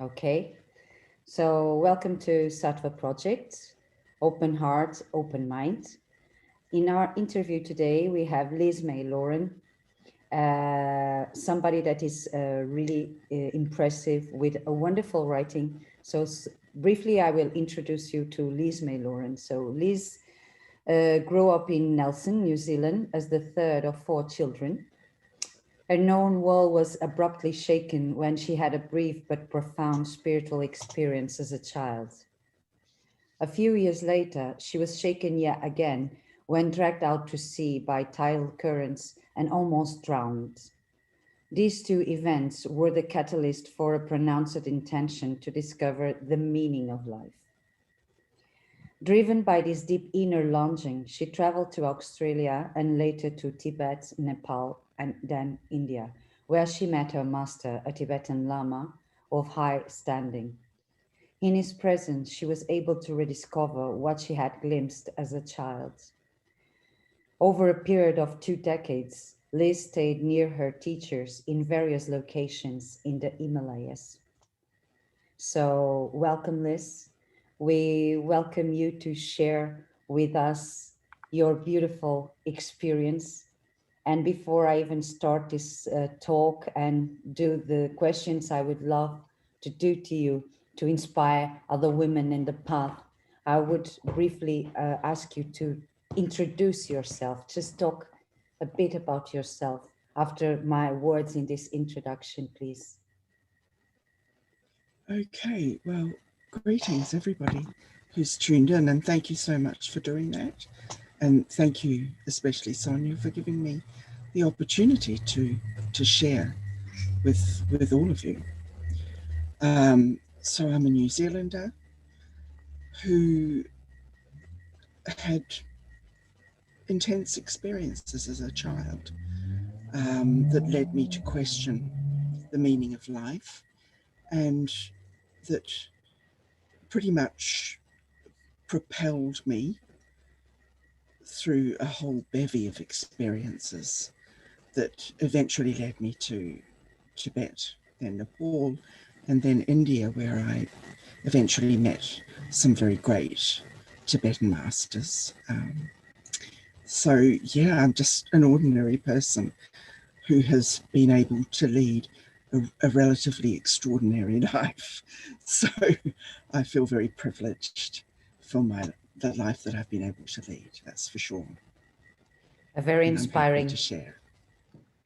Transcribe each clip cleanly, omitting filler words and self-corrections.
Okay, so welcome to Sattva Project, Open Heart, Open Mind. In our interview today, we have Lyse Mai Lauren, somebody that is really impressive with a wonderful writing. So briefly, I will introduce you to Lyse Mai Lauren. So Lyse grew up in Nelson, New Zealand, as the third of four children. Her known world was abruptly shaken when she had a brief but profound spiritual experience as a child. A few years later, she was shaken yet again when dragged out to sea by tidal currents and almost drowned. These two events were the catalyst for a pronounced intention to discover the meaning of life. Driven by this deep inner longing, she traveled to Australia and later to Tibet, Nepal, and then India, where she met her master, a Tibetan lama of high standing. In his presence, she was able to rediscover what she had glimpsed as a child. Over a period of 2 decades, Lyse stayed near her teachers in various locations in the Himalayas. So, welcome, Lyse. We welcome you to share with us your beautiful experience. And before I even start this talk and do the questions I would love to do to you to inspire other women in the path, I would briefly ask you to introduce yourself. Just talk a bit about yourself after my words in this introduction, please. Okay, well, greetings everybody who's tuned in, and thank you so much for doing that. And thank you, especially Sonia, for giving me the opportunity to share with all of you. So I'm a New Zealander who had intense experiences as a child that led me to question the meaning of life, and that pretty much propelled me through a whole bevy of experiences that eventually led me to Tibet, then Nepal, and then India, where I eventually met some very great Tibetan masters. So yeah, I'm just an ordinary person who has been able to lead a relatively extraordinary life. So I feel very privileged for the life that I've been able to lead, that's for sure. A very And I'm happy inspiring, to share.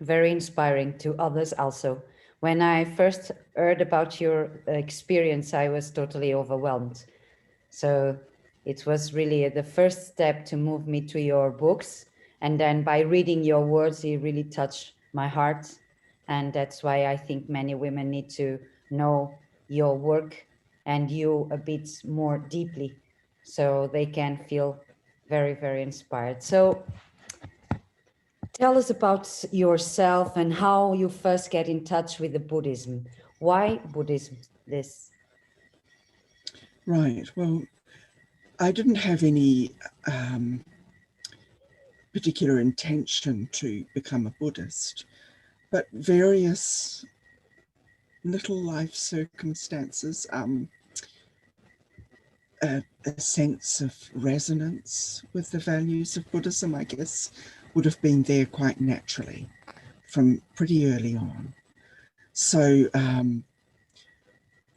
very inspiring to others also. When I first heard about your experience, I was totally overwhelmed. So it was really the first step to move me to your books. And then by reading your words, it really touched my heart. And that's why I think many women need to know your work and you a bit more deeply so they can feel very, very inspired. So tell us about yourself and how you first get in touch with the Buddhism. Why Buddhism? This? Right, well, I didn't have any particular intention to become a Buddhist, but various little life circumstances, a sense of resonance with the values of Buddhism, I guess, would have been there quite naturally from pretty early on. So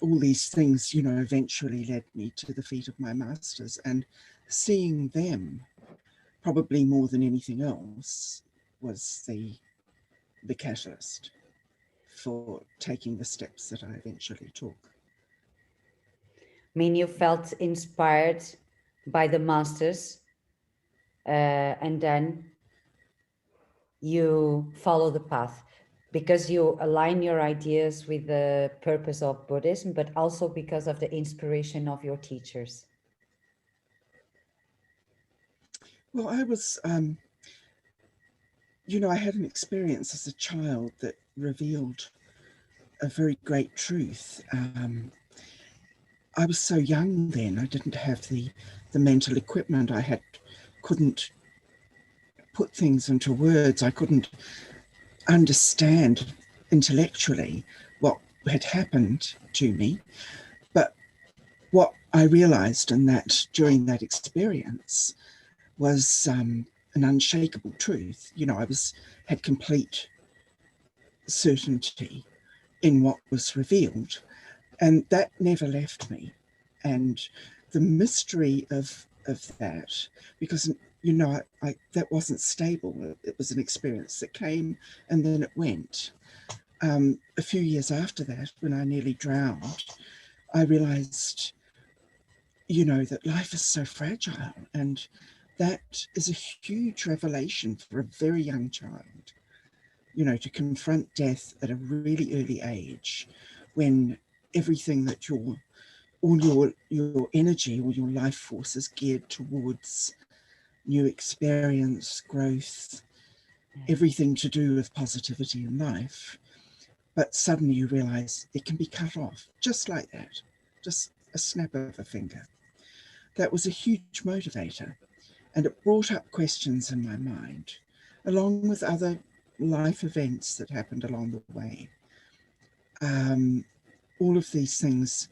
all these things, you know, eventually led me to the feet of my masters, and seeing them, probably more than anything else, was the catalyst for taking the steps that I eventually took. I mean, you felt inspired by the masters and then you follow the path because you align your ideas with the purpose of Buddhism, but also because of the inspiration of your teachers. Well, I was, you know, I had an experience as a child that revealed a very great truth. I was so young then, I didn't have the mental equipment. Couldn't put things into words. I couldn't understand intellectually what had happened to me. But what I realized in that during that experience was an unshakable truth. You know, I had complete certainty in what was revealed, and that never left me. And the mystery of that, because you know, that wasn't stable. It was an experience that came and then it went. A few years after that, when I nearly drowned, I realized, you know, that life is so fragile, and that is a huge revelation for a very young child, you know, to confront death at a really early age, when everything that all your energy, all your life force is geared towards new experience, growth, everything to do with positivity in life. But suddenly you realize it can be cut off just like that, just a snap of a finger. That was a huge motivator, and it brought up questions in my mind, along with other life events that happened along the way. All of these things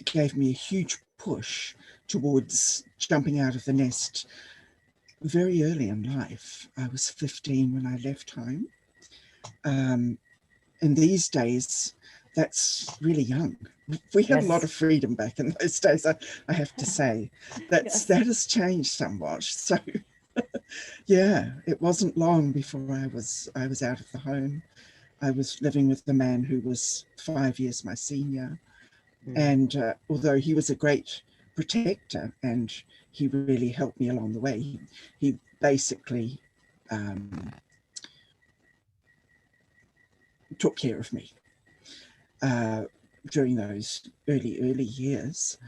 gave me a huge push towards jumping out of the nest very early in life. I was 15 when I left home. In these days, that's really young. We had a lot of freedom back in those days, I have to say. That has changed somewhat. So yeah, it wasn't long before I was out of the home. I was living with a man who was 5 years my senior. And although he was a great protector and he really helped me along the way, he basically took care of me during those early years.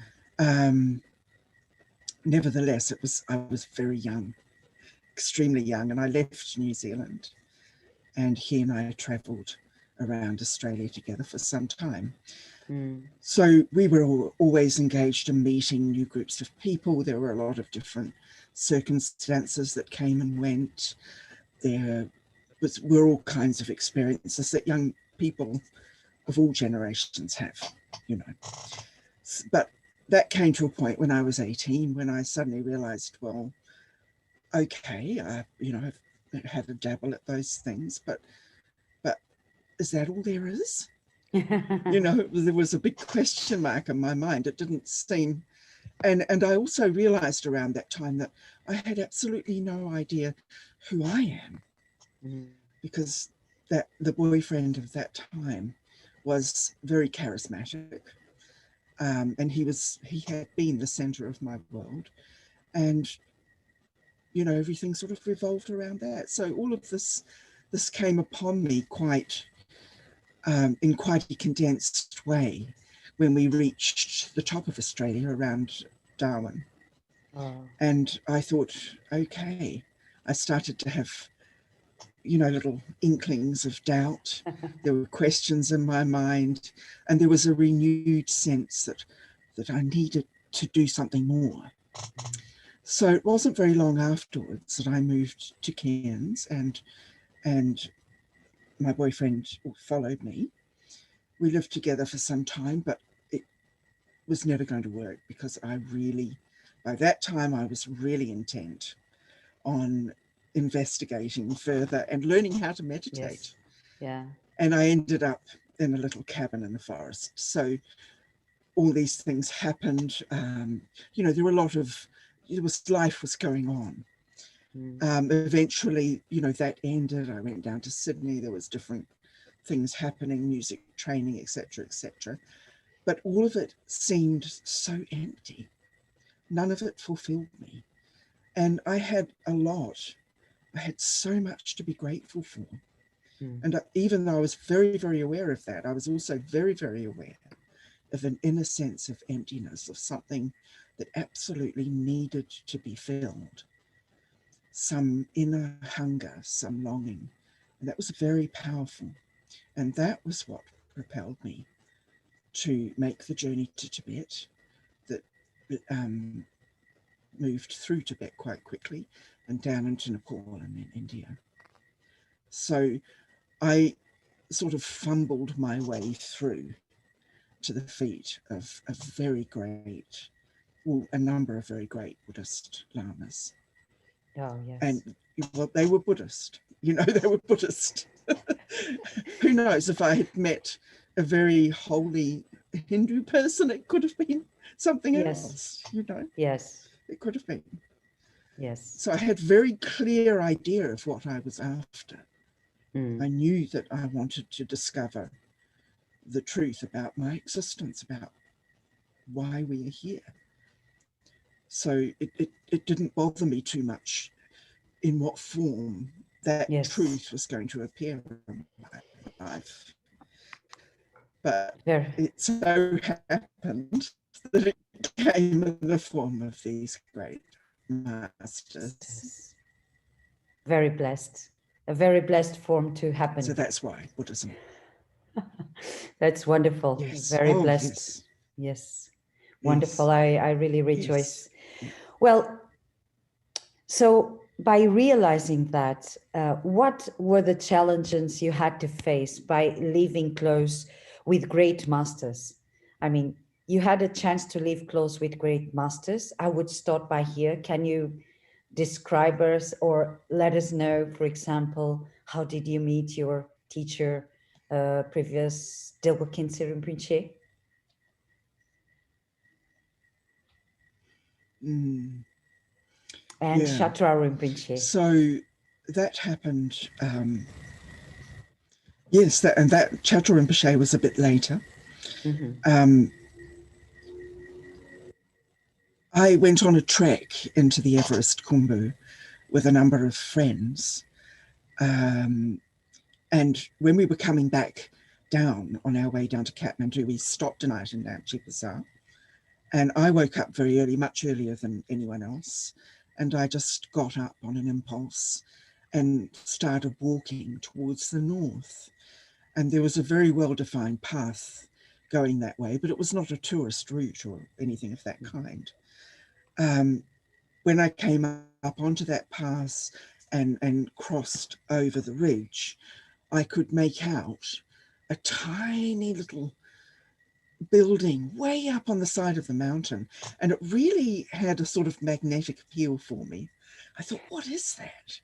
Nevertheless, I was very young, extremely young, and I left New Zealand, and he and I travelled around Australia together for some time. So we were always engaged in meeting new groups of people. There were a lot of different circumstances that came and went. There were all kinds of experiences that young people of all generations have, you know. But that came to a point when I was 18, when I suddenly realized, well, okay, you know, I've had a dabble at those things, but is that all there is? You know, there was a big question mark in my mind. It didn't seem, and I also realized around that time that I had absolutely no idea who I am, because the boyfriend of that time was very charismatic, and he had been the center of my world, and you know, everything sort of revolved around that. So all of this came upon me quite in quite a condensed way when we reached the top of Australia around Darwin. And I thought, okay, I started to have, you know, little inklings of doubt. There were questions in my mind, and there was a renewed sense that I needed to do something more. So it wasn't very long afterwards that I moved to Cairns, and my boyfriend followed me. We lived together for some time, but it was never going to work because by that time, I was really intent on investigating further and learning how to meditate. And I ended up in a little cabin in the forest. So all these things happened. You know, life was going on. Eventually, you know, that ended. I went down to Sydney. There was different things happening, music training, etc., etc. But all of it seemed so empty. None of it fulfilled me. And I had so much to be grateful for. And even though I was very, very aware of that, I was also very, very aware of an inner sense of emptiness, of something that absolutely needed to be filled. Some inner hunger, some longing. And that was very powerful. And that was what propelled me to make the journey to Tibet, that moved through Tibet quite quickly and down into Nepal and then India. So I sort of fumbled my way through to the feet of a very great, well, a number of very great Buddhist lamas. Oh, yes. And well, they were Buddhist, you know, they were Buddhist. Who knows, if I had met a very holy Hindu person, it could have been something else, you know. Yes. It could have been. Yes. So I had very clear idea of what I was after. I knew that I wanted to discover the truth about my existence, about why we are here. So it didn't bother me too much in what form that truth was going to appear in my life. But it so happened that it came in the form of these great masters. Very blessed. A very blessed form to happen. So that's why Buddhism. That's wonderful. Yes. Very blessed. Yes. Wonderful. Yes. I really rejoice. Yes. Well, so by realizing that, what were the challenges you had to face by living close with great masters? I mean, you had a chance to live close with great masters. I would start by here. Can you describe us or let us know, for example, how did you meet your teacher, previous Dilgo Khyentse Rinpoche? And Chatral Rinpoche. So that happened, yes, that Chatral Rinpoche was a bit later. I went on a trek into the Everest Khumbu with a number of friends. And when we were coming back down on our way down to Kathmandu, we stopped a night in Namche Bazaar. And I woke up very early, much earlier than anyone else. And I just got up on an impulse and started walking towards the north. And there was a very well-defined path going that way, but it was not a tourist route or anything of that kind. When I came up onto that pass and crossed over the ridge, I could make out a tiny little building way up on the side of the mountain, and it really had a sort of magnetic appeal for me. I thought, what is that?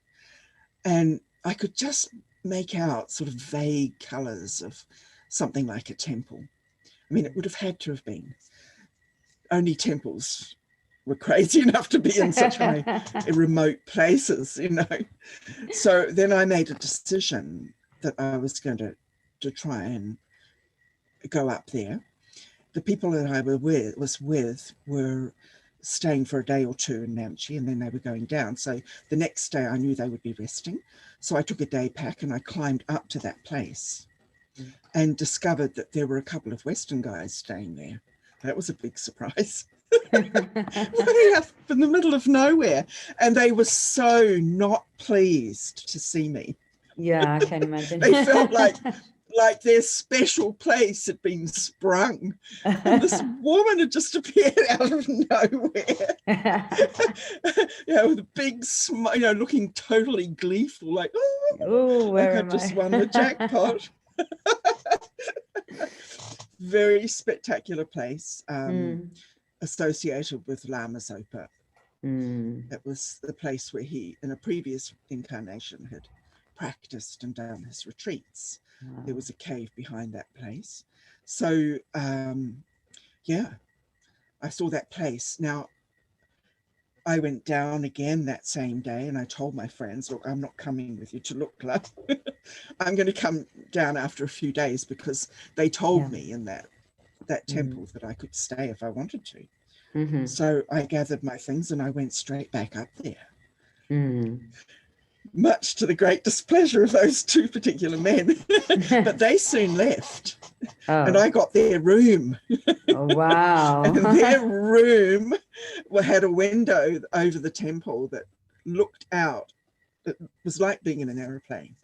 And I could just make out sort of vague colors of something like a temple. I mean, it would have had to have been. Only temples were crazy enough to be in such high remote places, you know. So then I made a decision that I was going to try and go up there. The people that I was with were staying for a day or two in Namche, and then they were going down. So the next day I knew they would be resting. So I took a day pack and I climbed up to that place and discovered that there were a couple of Western guys staying there. That was a big surprise. Way up in the middle of nowhere. And they were so not pleased to see me. Yeah, I can imagine. They felt like their special place had been sprung. And this woman had just appeared out of nowhere. You know, with a big smile, you know, looking totally gleeful, like, oh, like I just won the jackpot. Very spectacular place, associated with Lama Zopa. It was the place where he, in a previous incarnation, had practiced and done his retreats. Wow. There was a cave behind that place. So, yeah, I saw that place. Now, I went down again that same day and I told my friends, look, I'm not coming with you to Lukla. I'm going to come down after a few days, because they told me in that temple that I could stay if I wanted to. So I gathered my things and I went straight back up there. Much to the great displeasure of those two particular men. But they soon left. And I got their room. Oh, wow. And their room had a window over the temple that looked out. It was like being in an aeroplane.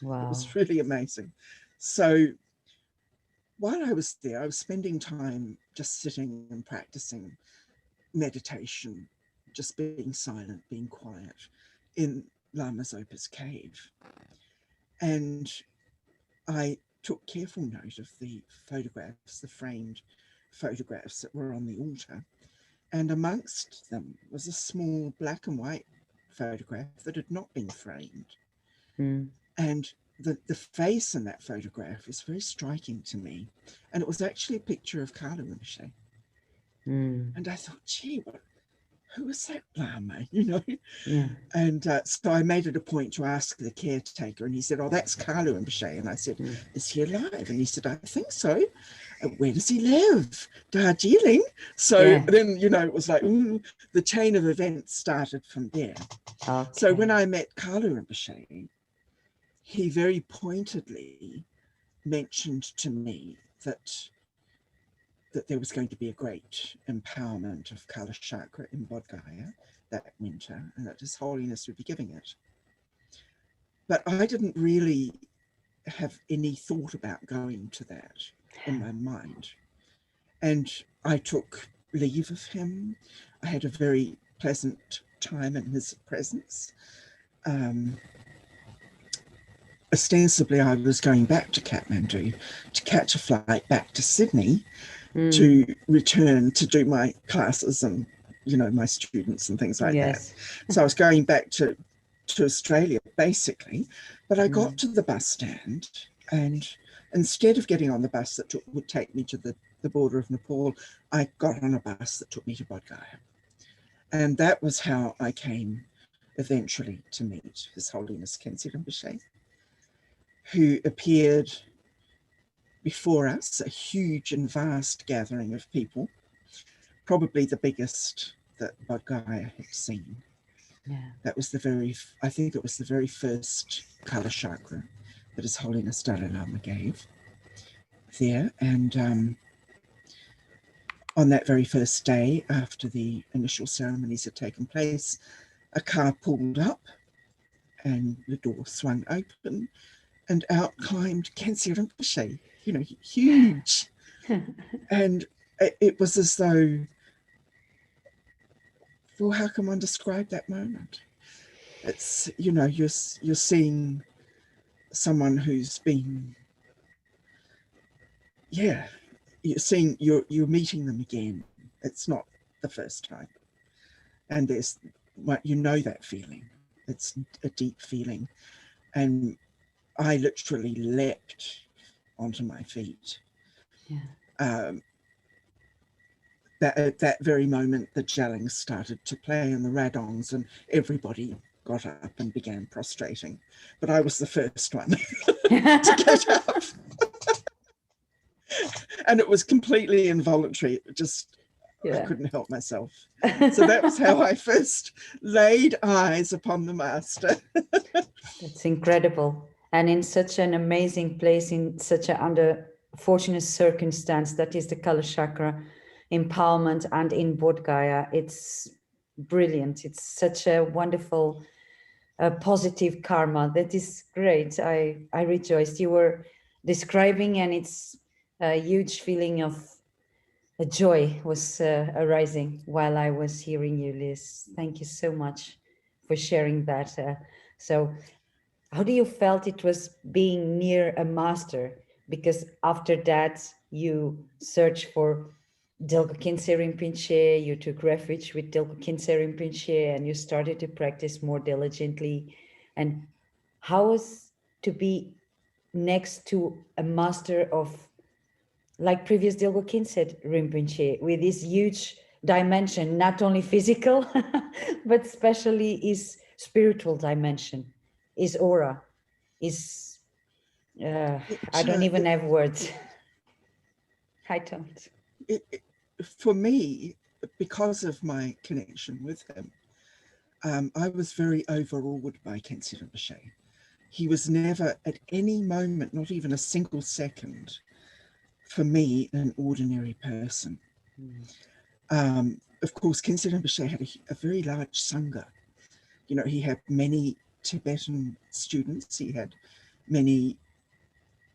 Wow. It was really amazing. So while I was there, I was spending time just sitting and practicing meditation, just being silent, being quiet in Lama Zopa's cave. And I took careful note of the photographs, the framed photographs that were on the altar. And amongst them was a small black and white photograph that had not been framed. Mm. And the face in that photograph was very striking to me. And it was actually a picture of Chatral Rinpoche. Mm. And I thought, gee, who is that Lama, you know? Yeah. And so I made it a point to ask the caretaker, and he said, oh, that's Chatral Rinpoche. And I said, is he alive? And he said, I think so. Where does he live? Darjeeling. So Yeah. then, you know, it was like, the chain of events started from there. Okay. So when I met Chatral Rinpoche, he very pointedly mentioned to me that there was going to be a great empowerment of Kala Chakra in Bodh Gaya that winter, and that His Holiness would be giving it. But I didn't really have any thought about going to that in my mind. And I took leave of him. I had a very pleasant time in his presence. Ostensibly, I was going back to Kathmandu to catch a flight back to Sydney to return to do my classes and, you know, my students and things like that. So I was going back to Australia, basically. But I got to the bus stand, and instead of getting on the bus that would take me to the border of Nepal, I got on a bus that took me to Bodh Gaya. And that was how I came eventually to meet His Holiness Khyentse Rinpoche, who appeared before us, a huge and vast gathering of people, probably the biggest that Bodh Gaya had seen. Yeah. That was I think it was the very first Kala Chakra that His Holiness Dalai Lama gave there. And on that very first day, after the initial ceremonies had taken place, a car pulled up and the door swung open, and out climbed Khyentse Rinpoche, you know, huge. And it was as though, well, how can one describe that moment? It's, you know, you're seeing someone who's been, you're meeting them again. It's not the first time. And there's, you know, that feeling. It's a deep feeling. And I literally leapt onto my feet. Yeah. That at that very moment, the jellings started to play and the radongs, and everybody got up and began prostrating. But I was the first one to get up. And it was completely involuntary. I couldn't help myself. So that was how I first laid eyes upon the Master. That's incredible. And in such an amazing place, in such an fortunate circumstance, that is the Kala Chakra empowerment, and in Bodh Gaya, it's brilliant. It's such a wonderful, positive karma. That is great. I rejoiced. You were describing, and it's a huge feeling of a joy was arising while I was hearing you, Liz. Thank you so much for sharing that. So how do you felt it was being near a master? Because after that, you searched for Dilgo Khyentse Rinpoche, you took refuge with Dilgo Khyentse Rinpoche, and you started to practice more diligently. And how was to be next to a master of, like previous Dilgo Khyentse Rinpoche, with this huge dimension, not only physical, but especially his spiritual dimension, his aura, his, I don't even have words. I don't. For me, because of my connection with him, I was very overawed by Khyentse Rinpoche. He was never at any moment, not even a single second, for me, an ordinary person. Of course, Khyentse Rinpoche had a very large Sangha. You know, he had many Tibetan students. He had many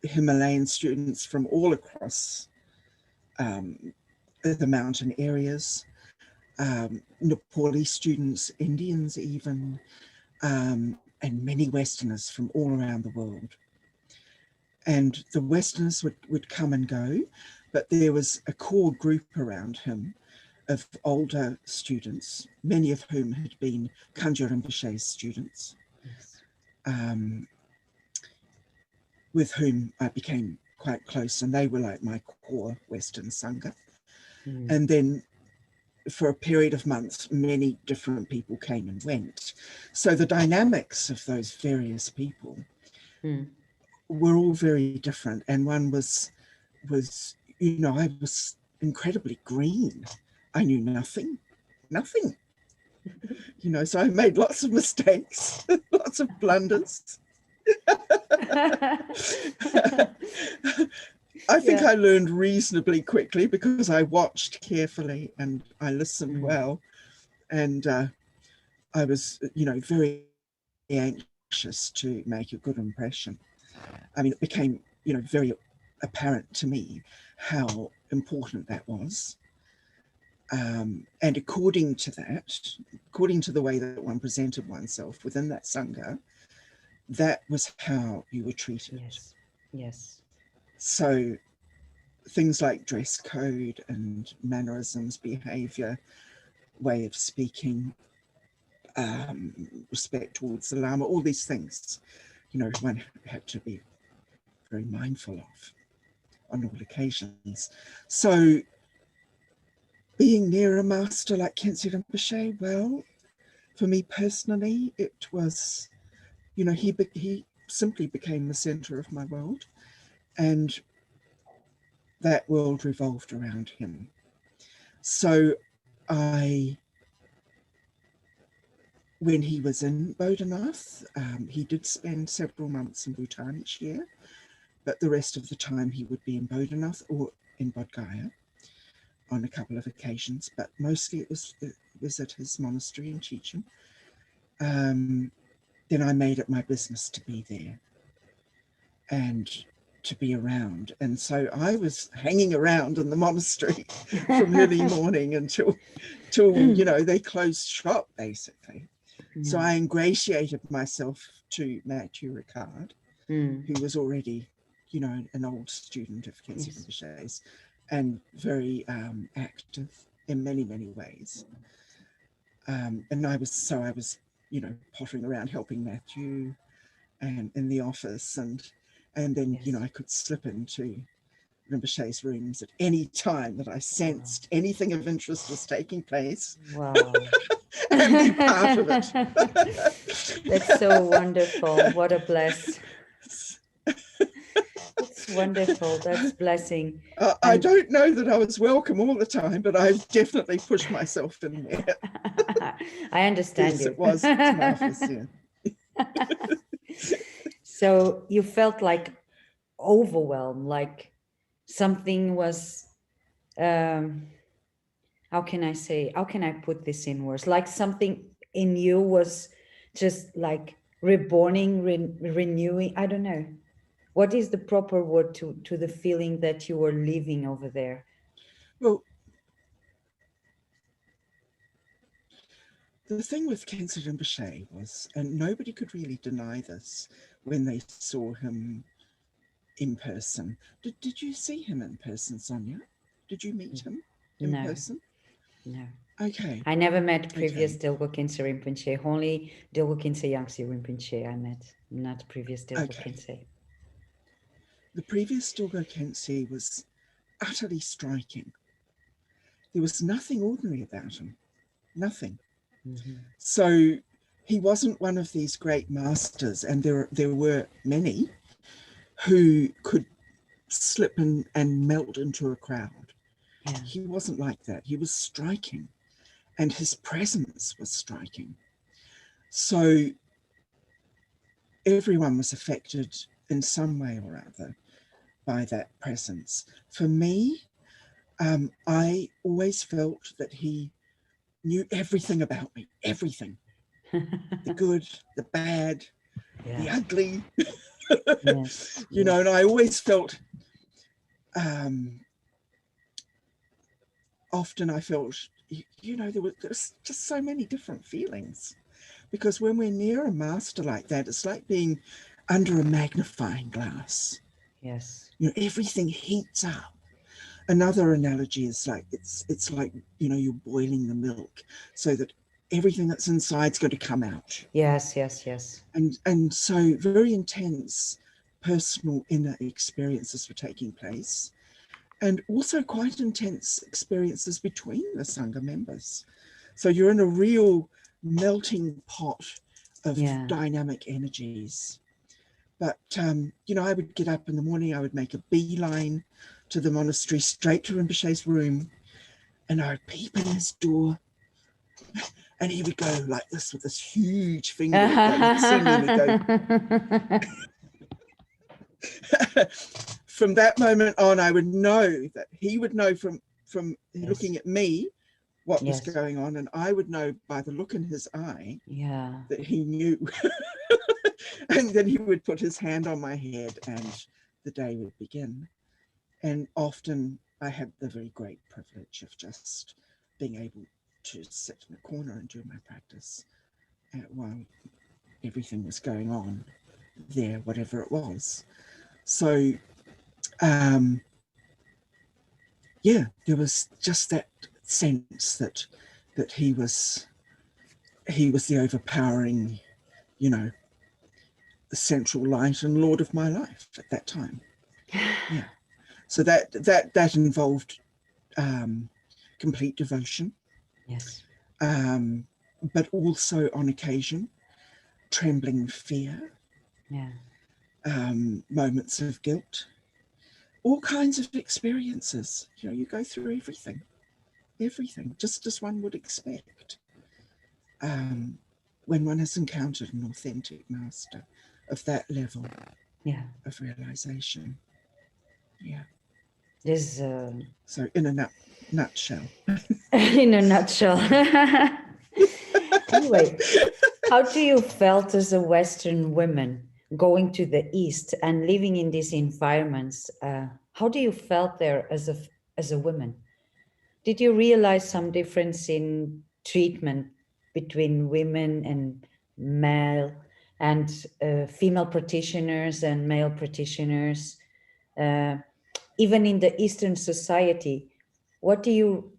Himalayan students from all across the mountain areas, Nepali students, Indians even, and many Westerners from all around the world. and the Westerners would come and go, but there was a core group around him of older students, many of whom had been Khyentse Rinpoche's students, Yes. with whom I became quite close, and they were like my core Western Sangha. Mm. And then for a period of months, many different people came and went. So the dynamics of those various people were all very different. And one was, you know, I was incredibly green. I knew nothing. You know, so I made lots of mistakes, lots of blunders. I think I learned reasonably quickly because I watched carefully and I listened well. And I was, you know, very anxious to make a good impression. I mean, it became, you know, very apparent to me how important that was. And according to that, according to the way that one presented oneself within that Sangha, that was how you were treated. Yes, yes. So things like dress code and mannerisms, behavior, way of speaking, respect towards the lama, all these things, you know, one had to be very mindful of on all occasions. So being near a master like Khyentse Rinpoche, well, for me personally, it was, you know, he simply became the center of my world, and that world revolved around him. So when he was in Bodhanath, he did spend several months in Bhutan each year, but the rest of the time he would be in Bodhanath or in Bodh Gaya on a couple of occasions, but mostly it was at his monastery in Chichen. Then I made it my business to be there and to be around. And so I was hanging around in the monastery from early morning until you know, they closed shop basically. Yeah. So I ingratiated myself to Matthew Ricard, who was already, you know, an old student of Khyentse Rinpoche's and very active in many, many ways. And I was, you know, pottering around helping Matthew and in the office, and then, you know, I could slip into Rinpoche's rooms at any time that I sensed anything of interest was taking place. Wow. And be part of it. That's so wonderful. What a bless. It's wonderful. That's blessing. I don't know that I was welcome all the time, but I've definitely pushed myself in there. I understand yes, you. It was marvelous, yeah. So you felt like overwhelmed, like something was, how can I put this in words? Like something in you was just like reborning, renewing. I don't know. What is the proper word to the feeling that you were living over there? Well, the thing with Khyentse Rinpoche was, and nobody could really deny this when they saw him in person. Did you see him in person, Sonia? Did you meet him in person? No. Okay. I never met previous Dilgo Khyentse Rinpoche. Only Dilgo Khyentse Yangtze Rinpoche I met, not previous Dilgo Khyentse. The previous Dilgo Khyentse was utterly striking. There was nothing ordinary about him. Nothing. So he wasn't one of these great masters, and there were many who could slip and melt into a crowd. Yeah. He wasn't like that. He was striking, and his presence was striking. So everyone was affected in some way or other by that presence. For me, I always felt that he knew everything about me, everything. The good, the bad, the ugly. Yes. You know, and I always felt, often I felt, you know, there's just so many different feelings. Because when we're near a master like that, it's like being under a magnifying glass. Yes. You know, everything heats up. Another analogy is like, it's like, you know, you're boiling the milk so that everything that's inside is going to come out. Yes, yes, yes. And so very intense personal inner experiences were taking place, and also quite intense experiences between the Sangha members. So you're in a real melting pot of dynamic energies. But, you know, I would get up in the morning, I would make a beeline to the monastery, straight to Rinpoche's room, and I would peep in his door, and he would go like this with this huge finger. He'd see me and he'd go. From that moment on, I would know that he would know from looking at me what was going on, and I would know by the look in his eye that he knew. And then he would put his hand on my head and the day would begin. And often I had the very great privilege of just being able to sit in a corner and do my practice while everything was going on there, whatever it was. So, yeah, there was just that sense that he was the overpowering, you know, the central light and Lord of my life at that time. Yeah. So that involved complete devotion. Yes. But also on occasion, trembling fear. Yeah. Moments of guilt. All kinds of experiences. You know, you go through everything, just as one would expect. When one has encountered an authentic master of that level of realization. Yeah. This so in a nutshell. In a nutshell. Anyway, how do you felt as a Western woman going to the East and living in these environments? How do you felt there as a woman? Did you realize some difference in treatment between women and male and female practitioners and male practitioners? Even in the Eastern society, what do you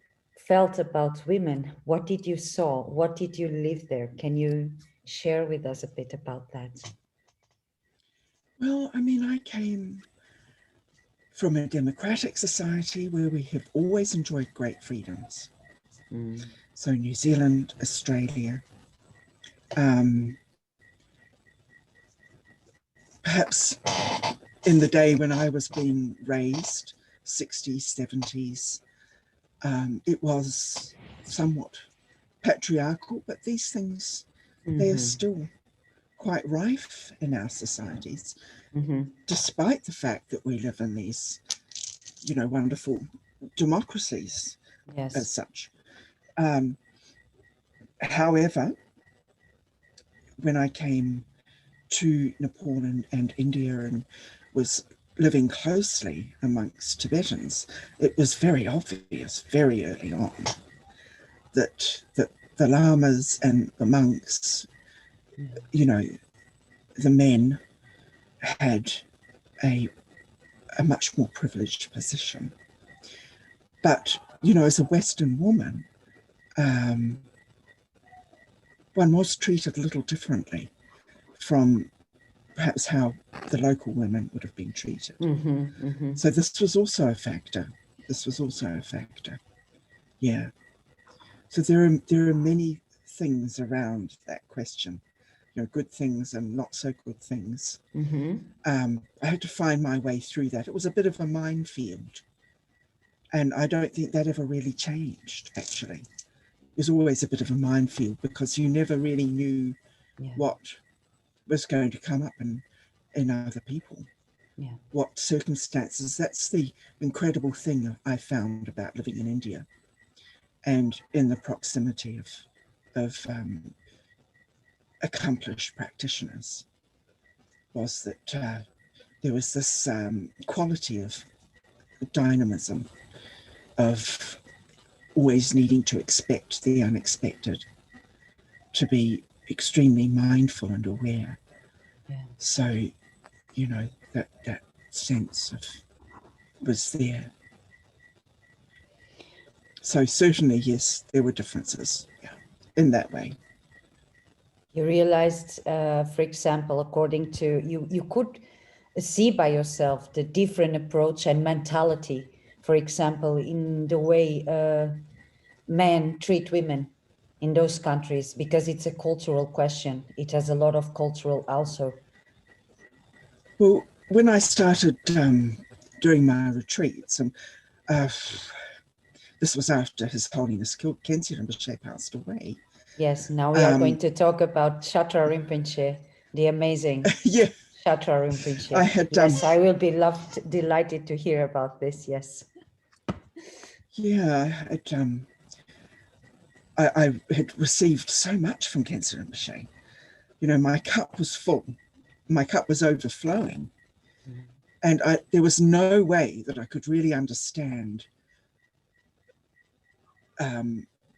felt about women? What did you saw? What did you live there? Can you share with us a bit about that? Well, I mean, I came from a democratic society where we have always enjoyed great freedoms. So New Zealand, Australia, perhaps in the day when I was being raised, 60s, 70s, it was somewhat patriarchal, but these things, they are still quite rife in our societies, despite the fact that we live in these, you know, wonderful democracies as such. However, when I came to Nepal and India and was living closely amongst Tibetans, it was very obvious very early on that the lamas and the monks, you know, the men had a much more privileged position. But, you know, as a Western woman, one was treated a little differently from perhaps how the local women would have been treated. So this was also a factor. Yeah. So there are many things around that question, you know, good things and not so good things. I had to find my way through that. It was a bit of a minefield. And I don't think that ever really changed, actually. It was always a bit of a minefield because you never really knew what was going to come up in other people. What circumstances. That's the incredible thing I found about living in India and in the proximity of accomplished practitioners, was that there was this quality of dynamism, of always needing to expect the unexpected, to be extremely mindful and aware. So, you know, that sense of was there. So certainly, yes, there were differences, yeah, in that way. You realized, for example, according to you could see by yourself the different approach and mentality, for example, in the way men treat women in those countries, because it's a cultural question. It has a lot of cultural also. Well, when I started doing my retreats, and this was after His Holiness Khyentse Rinpoche passed away. Yes, now we are going to talk about Chatral Rinpoche, the amazing yeah, Chatral Rinpoche. I had yes, I will be delighted to hear about this. Yes. Yeah, I had received so much from Khyentse Rinpoche. You know, my cup was full, my cup was overflowing, and there was no way that I could really understand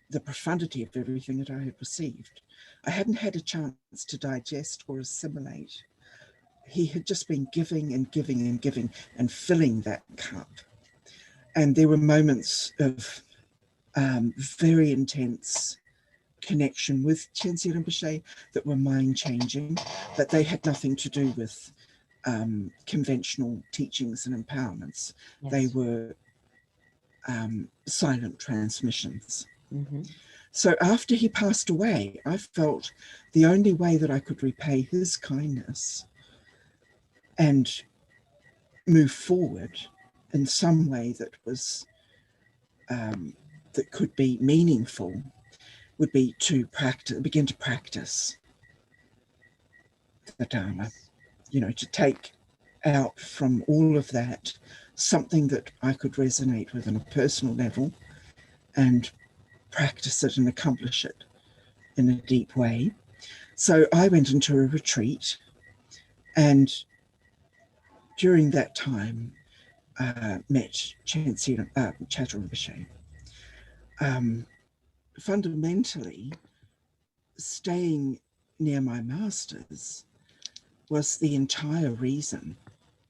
the profundity of everything that I had received. I hadn't had a chance to digest or assimilate. He had just been giving and giving and giving and filling that cup. And there were moments of very intense connection with Khyentse Rinpoche that were mind-changing, but they had nothing to do with conventional teachings and empowerments. Yes. They were silent transmissions. Mm-hmm. So after he passed away, I felt the only way that I could repay his kindness and move forward in some way that was that could be meaningful would be to begin to practice the Dharma, you know, to take out from all of that something that I could resonate with on a personal level and practice it and accomplish it in a deep way. So I went into a retreat, and during that time met Chatral Rinpoche. Fundamentally, staying near my masters was the entire reason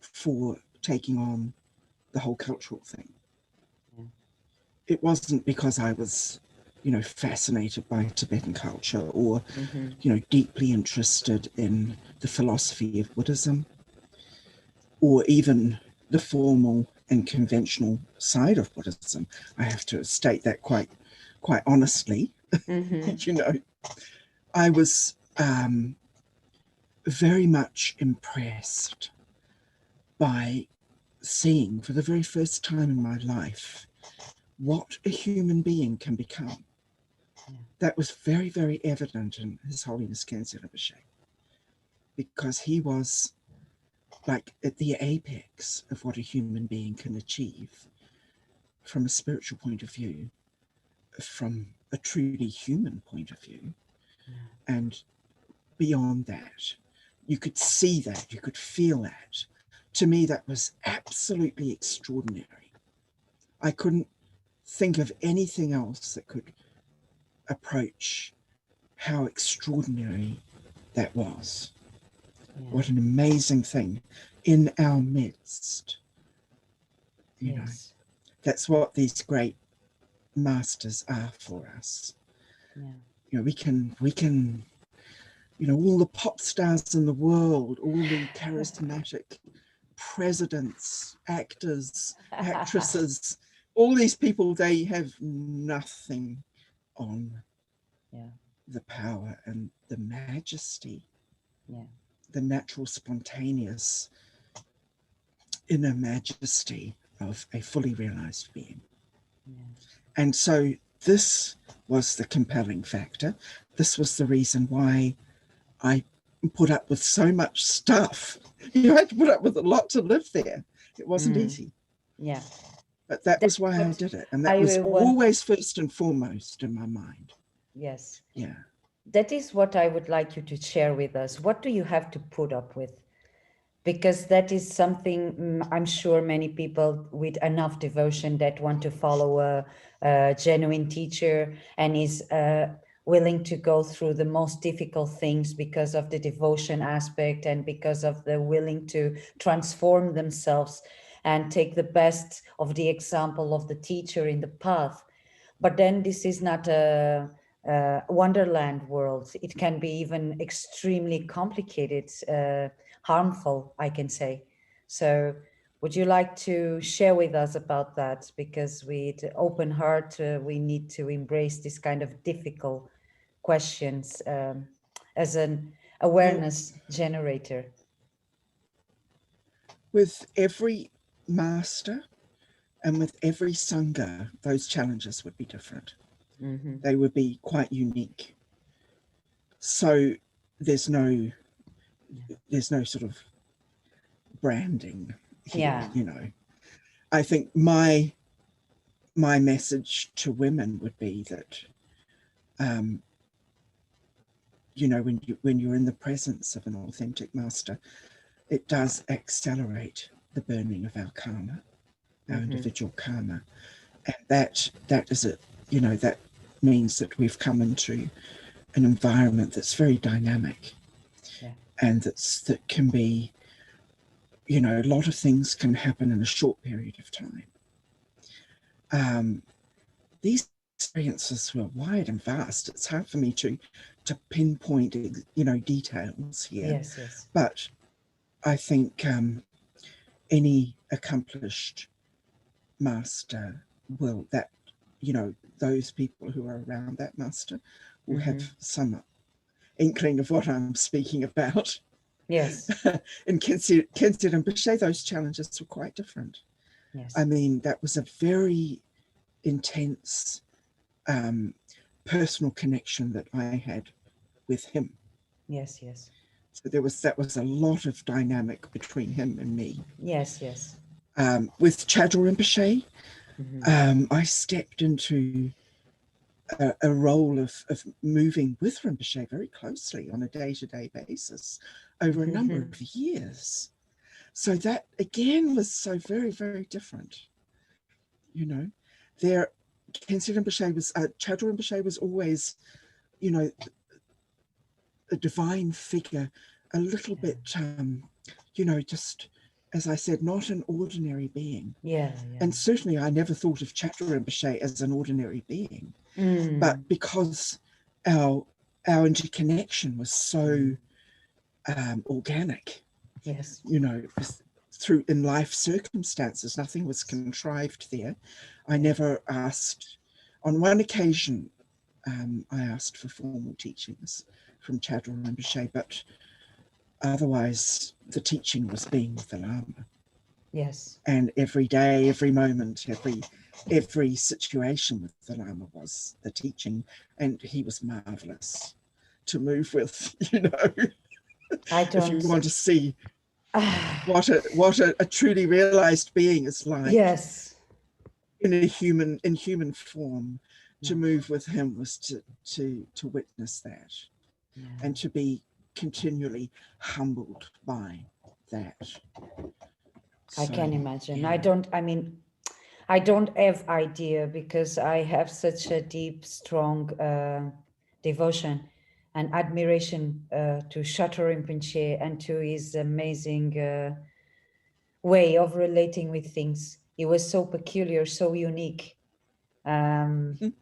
for taking on the whole cultural thing. It wasn't because I was, you know, fascinated by Tibetan culture or, you know, deeply interested in the philosophy of Buddhism or even the formal and conventional side of Buddhism. I have to state that quite honestly. You know, I was very much impressed by seeing for the very first time in my life what a human being can become. That was very, very evident in His Holiness Khyentse Rinpoche, because he was like at the apex of what a human being can achieve from a spiritual point of view, from a truly human point of view. And beyond that, you could see that, you could feel that. To me, that was absolutely extraordinary. I couldn't think of anything else that could approach how extraordinary that was. Yeah. What an amazing thing in our midst. You know, that's what these great masters are for us. Yeah. You know, we can, you know, all the pop stars in the world, all the charismatic presidents, actors, actresses, all these people, they have nothing on the power and the majesty, the natural, spontaneous inner majesty of a fully realized being. And so this was the compelling factor. This was the reason why I put up with so much stuff. You had to put up with a lot to live there. It wasn't easy. Yeah. But that was why I did it. And that was always first and foremost in my mind. Yes. Yeah. That is what I would like you to share with us. What do you have to put up with? Because that is something I'm sure many people with enough devotion that want to follow a genuine teacher and is willing to go through the most difficult things because of the devotion aspect and because of the willing to transform themselves and take the best of the example of the teacher in the path. But then this is not a wonderland world. It can be even extremely complicated, harmful, I can say. So would you like to share with us about that? Because with open heart, we need to embrace this kind of difficult questions as an Well, awareness generator. with every master and with every sangha, those challenges would be different. Mm-hmm. They would be quite unique. So there's no sort of branding here, Yeah. I think my message to women would be that when you're in the presence of an authentic master, it does accelerate the burning of our karma, our individual karma, and that is it. That means that we've come into an environment that's very dynamic, and that can be, a lot of things can happen in a short period of time. These experiences were wide and vast. It's hard for me to pinpoint, details here. Yes. But I think any accomplished master will, those people who are around that master will have some inkling of what I'm speaking about. Yes. In Khyentse Rinpoche, those challenges were quite different. Yes. I mean, that was a very intense personal connection that I had with him. Yes. So that was a lot of dynamic between him and me. Yes. With Chatral Rinpoche, I stepped into a role of moving with Rinpoche very closely on a day-to-day basis over a number of years. So that again was so very, very different. There, Khyentse Rinpoche was, Chatral Rinpoche was always, a divine figure, a little bit, just, as I said, not an ordinary being. Yeah. And certainly I never thought of Chatral Rinpoche as an ordinary being. But because our interconnection was so organic, Yes. through in life circumstances, nothing was contrived there. I never asked. On one occasion, I asked for formal teachings from Chatral Rinpoche, but otherwise the teaching was being with the lama. Yes. And every day, every moment, every situation with the lama was the teaching, and he was marvelous to move with. If you want to see what a truly realized being is like, yes, in human form, to move with him was to witness that, and to be continually humbled by that. I can imagine. I don't have idea, because I have such a deep, strong devotion and admiration to Chatral Rinpoche and to his amazing way of relating with things. It was so peculiar, so unique. Really,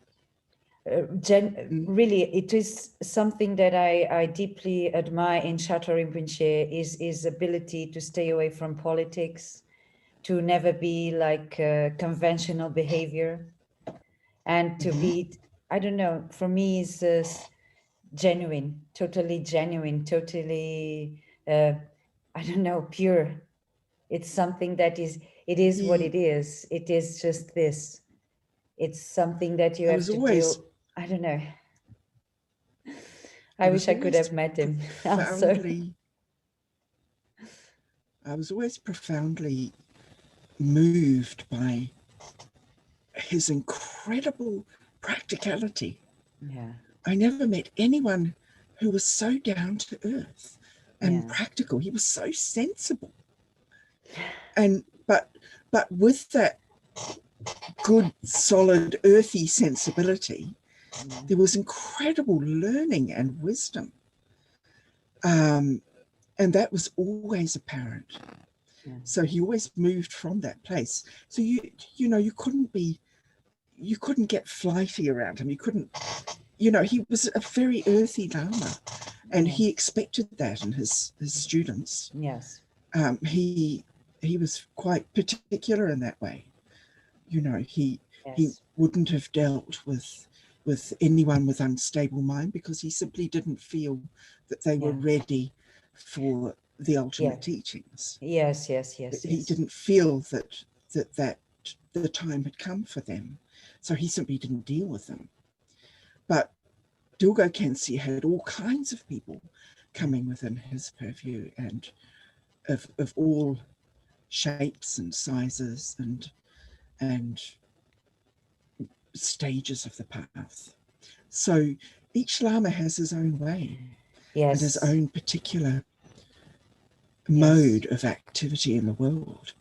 it is something that I deeply admire in Chatral Rinpoche, is his ability to stay away from politics, to never be like conventional behavior, and to be, I don't know, for me is genuine, totally, I don't know, pure. It's something that is, it is what it is. It is just this. It's something that you have to deal. I don't know. I wish I could have met him. I was always profoundly moved by his incredible practicality. Yeah. I never met anyone who was so down to earth and practical. He was so sensible. And but with that good, solid, earthy sensibility, there was incredible learning and wisdom. And that was always apparent. Yeah. So he always moved from that place. So you know, you couldn't get flighty around him. You couldn't, you know, he was a very earthy Lama, and he expected that in his students. Yes. He was quite particular in that way. You know, he wouldn't have dealt with anyone with unstable mind, because he simply didn't feel that they were ready for the ultimate teachings. Yes. He didn't feel that the time had come for them, so he simply didn't deal with them. But Dilgo Khyentse had all kinds of people coming within his purview, and of all shapes and sizes and stages of the path. So each Lama has his own way and his own particular mode of activity in the world.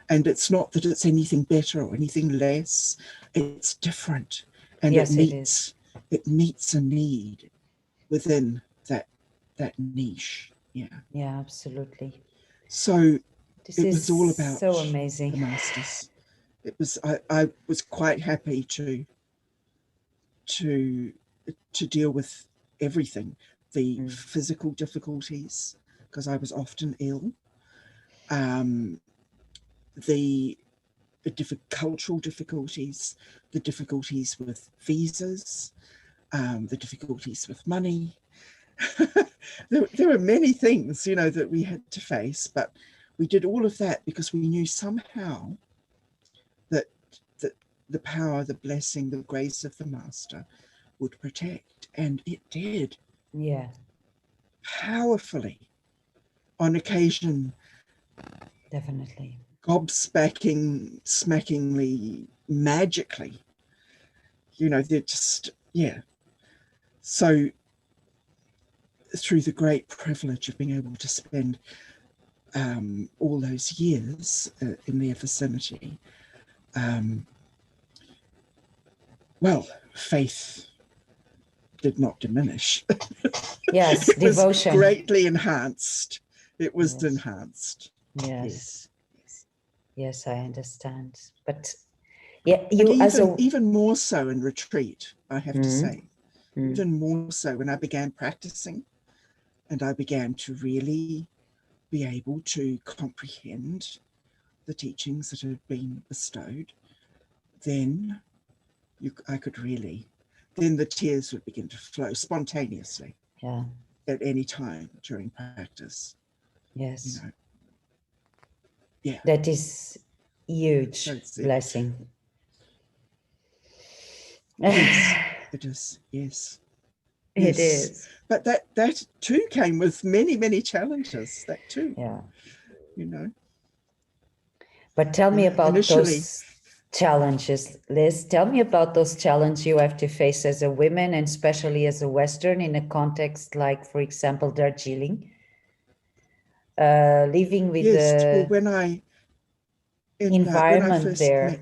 And it's not that it's anything better or anything less, it's different. And it meets a need within that niche. Yeah, absolutely. So it was all about so amazing. The masters. It was I was quite happy to deal with everything, the physical difficulties, because I was often ill, the cultural difficulties, the difficulties with visas, the difficulties with money. there were many things, you know, that we had to face, but we did all of that because we knew somehow that the power, the blessing, the grace of the master would protect, and it did. Yeah. Powerfully. On occasion. Definitely. Gobsmacking, smackingly, magically. You know, they're just, So through the great privilege of being able to spend all those years in their vicinity, well, faith did not diminish. Yes, it devotion. Was greatly enhanced. It was enhanced. Yes, I understand. But you even more so in retreat, I have to say. Even more so when I began practicing and I began to really be able to comprehend the teachings that had been bestowed, then then the tears would begin to flow spontaneously at any time during practice. Yes. You know? Yeah. That is huge blessing. Yes, it is. Yes. It is. But that too came with many, many challenges. That too. Yeah. You know. But tell me about those challenges, Liz. Tell me about those challenges you have to face as a woman, and especially as a Western, in a context like, for example, Darjeeling. Living with the when I environment there.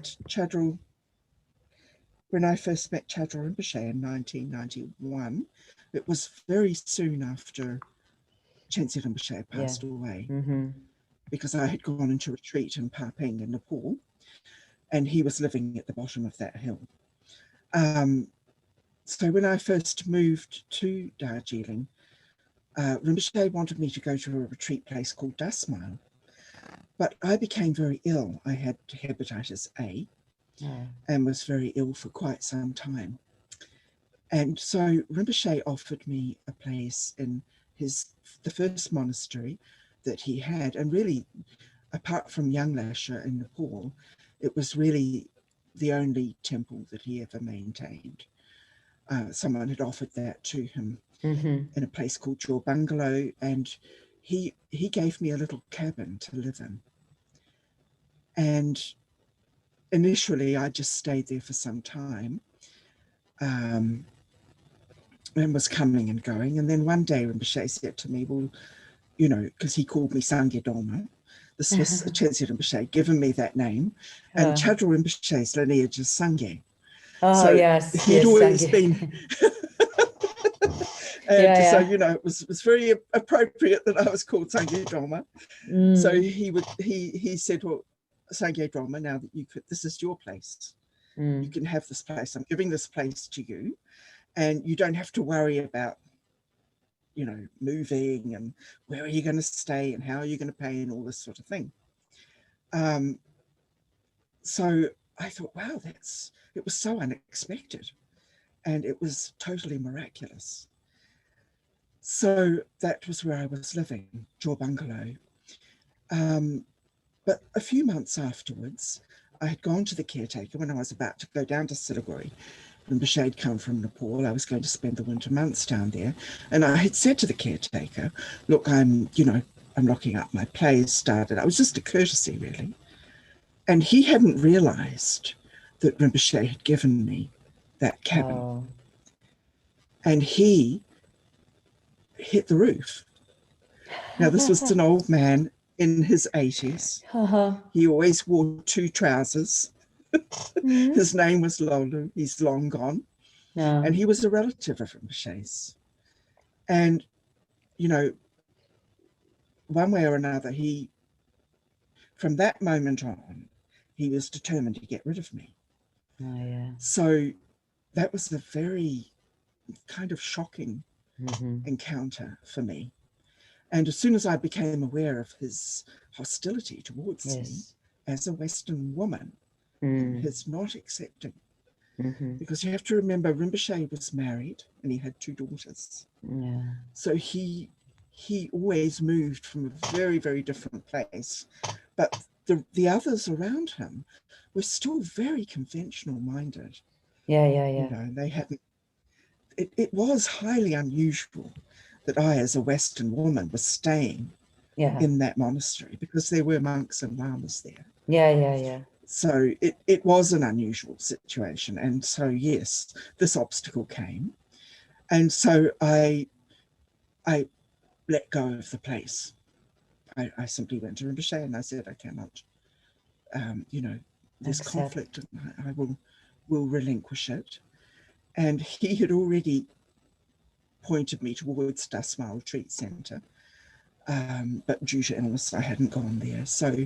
When I first met Chatral Rinpoche in 1991, it was very soon after Khyentse Rinpoche passed away, because I had gone into retreat in Paping in Nepal, and he was living at the bottom of that hill. So when I first moved to Darjeeling, Rinpoche wanted me to go to a retreat place called Dharma, but I became very ill. I had hepatitis A and was very ill for quite some time. And so Rinpoche offered me a place in the first monastery that he had, and really, apart from Yanglasha in Nepal, it was really the only temple that he ever maintained. Someone had offered that to him in a place called Jor Bungalow, and he gave me a little cabin to live in. And initially, I just stayed there for some time, and was coming and going. And then one day, Rinpoche said to me, well, you know, because he called me Sangye Dolma, the Swiss Khyentse Rinpoche, given me that name, and Chatral Rinpoche's lineage is Sangye. Oh, So yes, he'd yes, always Sangye. been, and Yeah, so, yeah. you know, it was very appropriate that I was called Sangye Drama. So he said, well, Sangye Drama, now that this is your place. You can have this place. I'm giving this place to you, and you don't have to worry about, you know, moving and where are you going to stay and how are you going to pay and all this sort of thing. So I thought, wow, it was so unexpected, and it was totally miraculous. So that was where I was living, Jaw Bungalow. But a few months afterwards, I had gone to the caretaker when I was about to go down to Siliguri. Rinpoche had come from Nepal. I was going to spend the winter months down there. And I had said to the caretaker, look, I'm locking up my place, I was just a courtesy, really. And he hadn't realized that Rinpoche had given me that cabin. Oh. And he hit the roof. Now, this was an old man in his 80s. He always wore 2 trousers. His name was Lolu. He's long gone. No. And he was a relative of Rinpoche's. And, you know, one way or another, from that moment on, he was determined to get rid of me. Oh, yeah. So that was a very kind of shocking encounter for me. And as soon as I became aware of his hostility towards me as a Western woman, and his not accepting, because you have to remember Rinpoche was married and he had 2 daughters. Yeah. So he always moved from a very, very different place. But the others around him were still very conventional minded. Yeah. You know, they hadn't, it was highly unusual that I, as a Western woman, was staying in that monastery because there were monks and lamas there. Yeah. So it was an unusual situation. And so, yes, this obstacle came. And so I let go of the place. I simply went to Rinpoche and I said, I cannot, you know, there's conflict and I will relinquish it. And he had already pointed me towards Dasma Retreat Centre. But due to illness, I hadn't gone there. So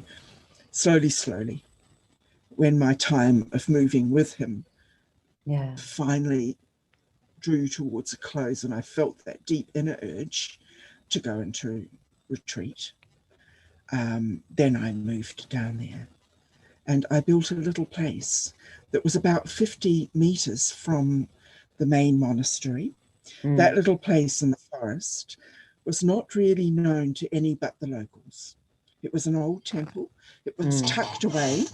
slowly, when my time of moving with him finally drew towards a close and I felt that deep inner urge to go into retreat, then I moved down there. And I built a little place that was about 50 meters from the main monastery. That little place in the forest was not really known to any but the locals. It was an old temple. It was tucked away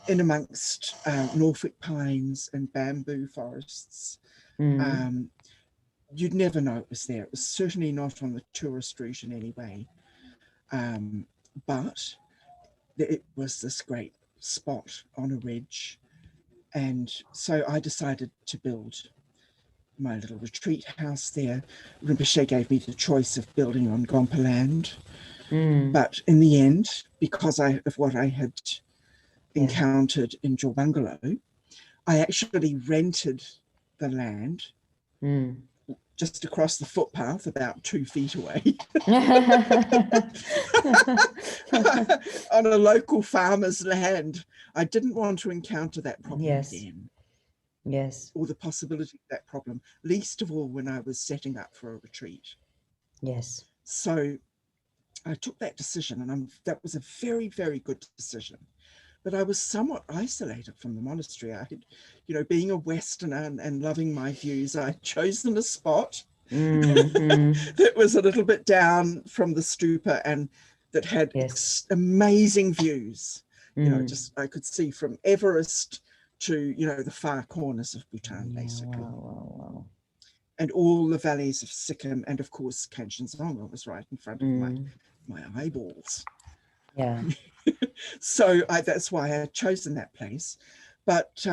in amongst Norfolk pines and bamboo forests. You'd never know it was there. It was certainly not on the tourist route in any way. But it was this great spot on a ridge. And so I decided to build my little retreat house there. Rinpoche gave me the choice of building on Gompa land. But in the end, because of what I had encountered in Jaw Bungalow, I actually rented the land just across the footpath, about 2 feet away, on a local farmer's land. I didn't want to encounter that problem again. Yes. Or the possibility of that problem, least of all when I was setting up for a retreat. Yes. So I took that decision, and that was a very, very good decision. But I was somewhat isolated from the monastery. I had, you know, being a Westerner and loving my views, I had chosen a spot that was a little bit down from the stupa and that had amazing views. You know, just I could see from Everest to, you know, the far corners of Bhutan, basically. Wow. And all the valleys of Sikkim, and of course, Kanchenjunga was right in front of my eyeballs. Yeah. So that's why I had chosen that place. But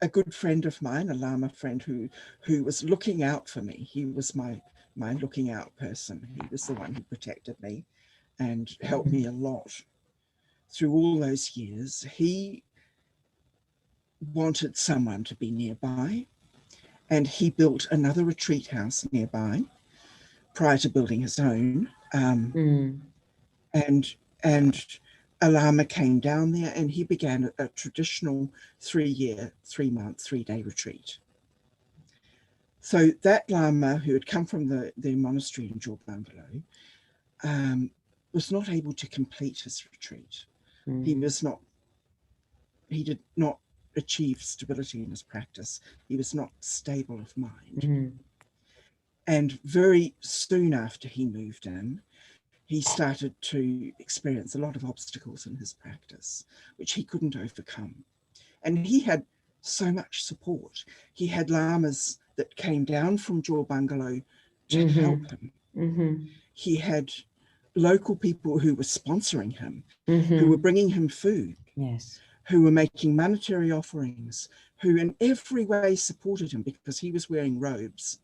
a good friend of mine, a Lama friend who was looking out for me, he was my looking out person. He was the one who protected me and helped me a lot through all those years. He wanted someone to be nearby, and he built another retreat house nearby prior to building his own. And a lama came down there, and he began a traditional 3-month, 3-day retreat. So that lama, who had come from the monastery in Jor Bungalow, was not able to complete his retreat. He did not achieve stability in his practice. He was not stable of mind. And very soon after he moved in, he started to experience a lot of obstacles in his practice, which he couldn't overcome. And he had so much support. He had lamas that came down from Jor Bungalow to help him. He had local people who were sponsoring him, who were bringing him food, who were making monetary offerings, who in every way supported him because he was wearing robes.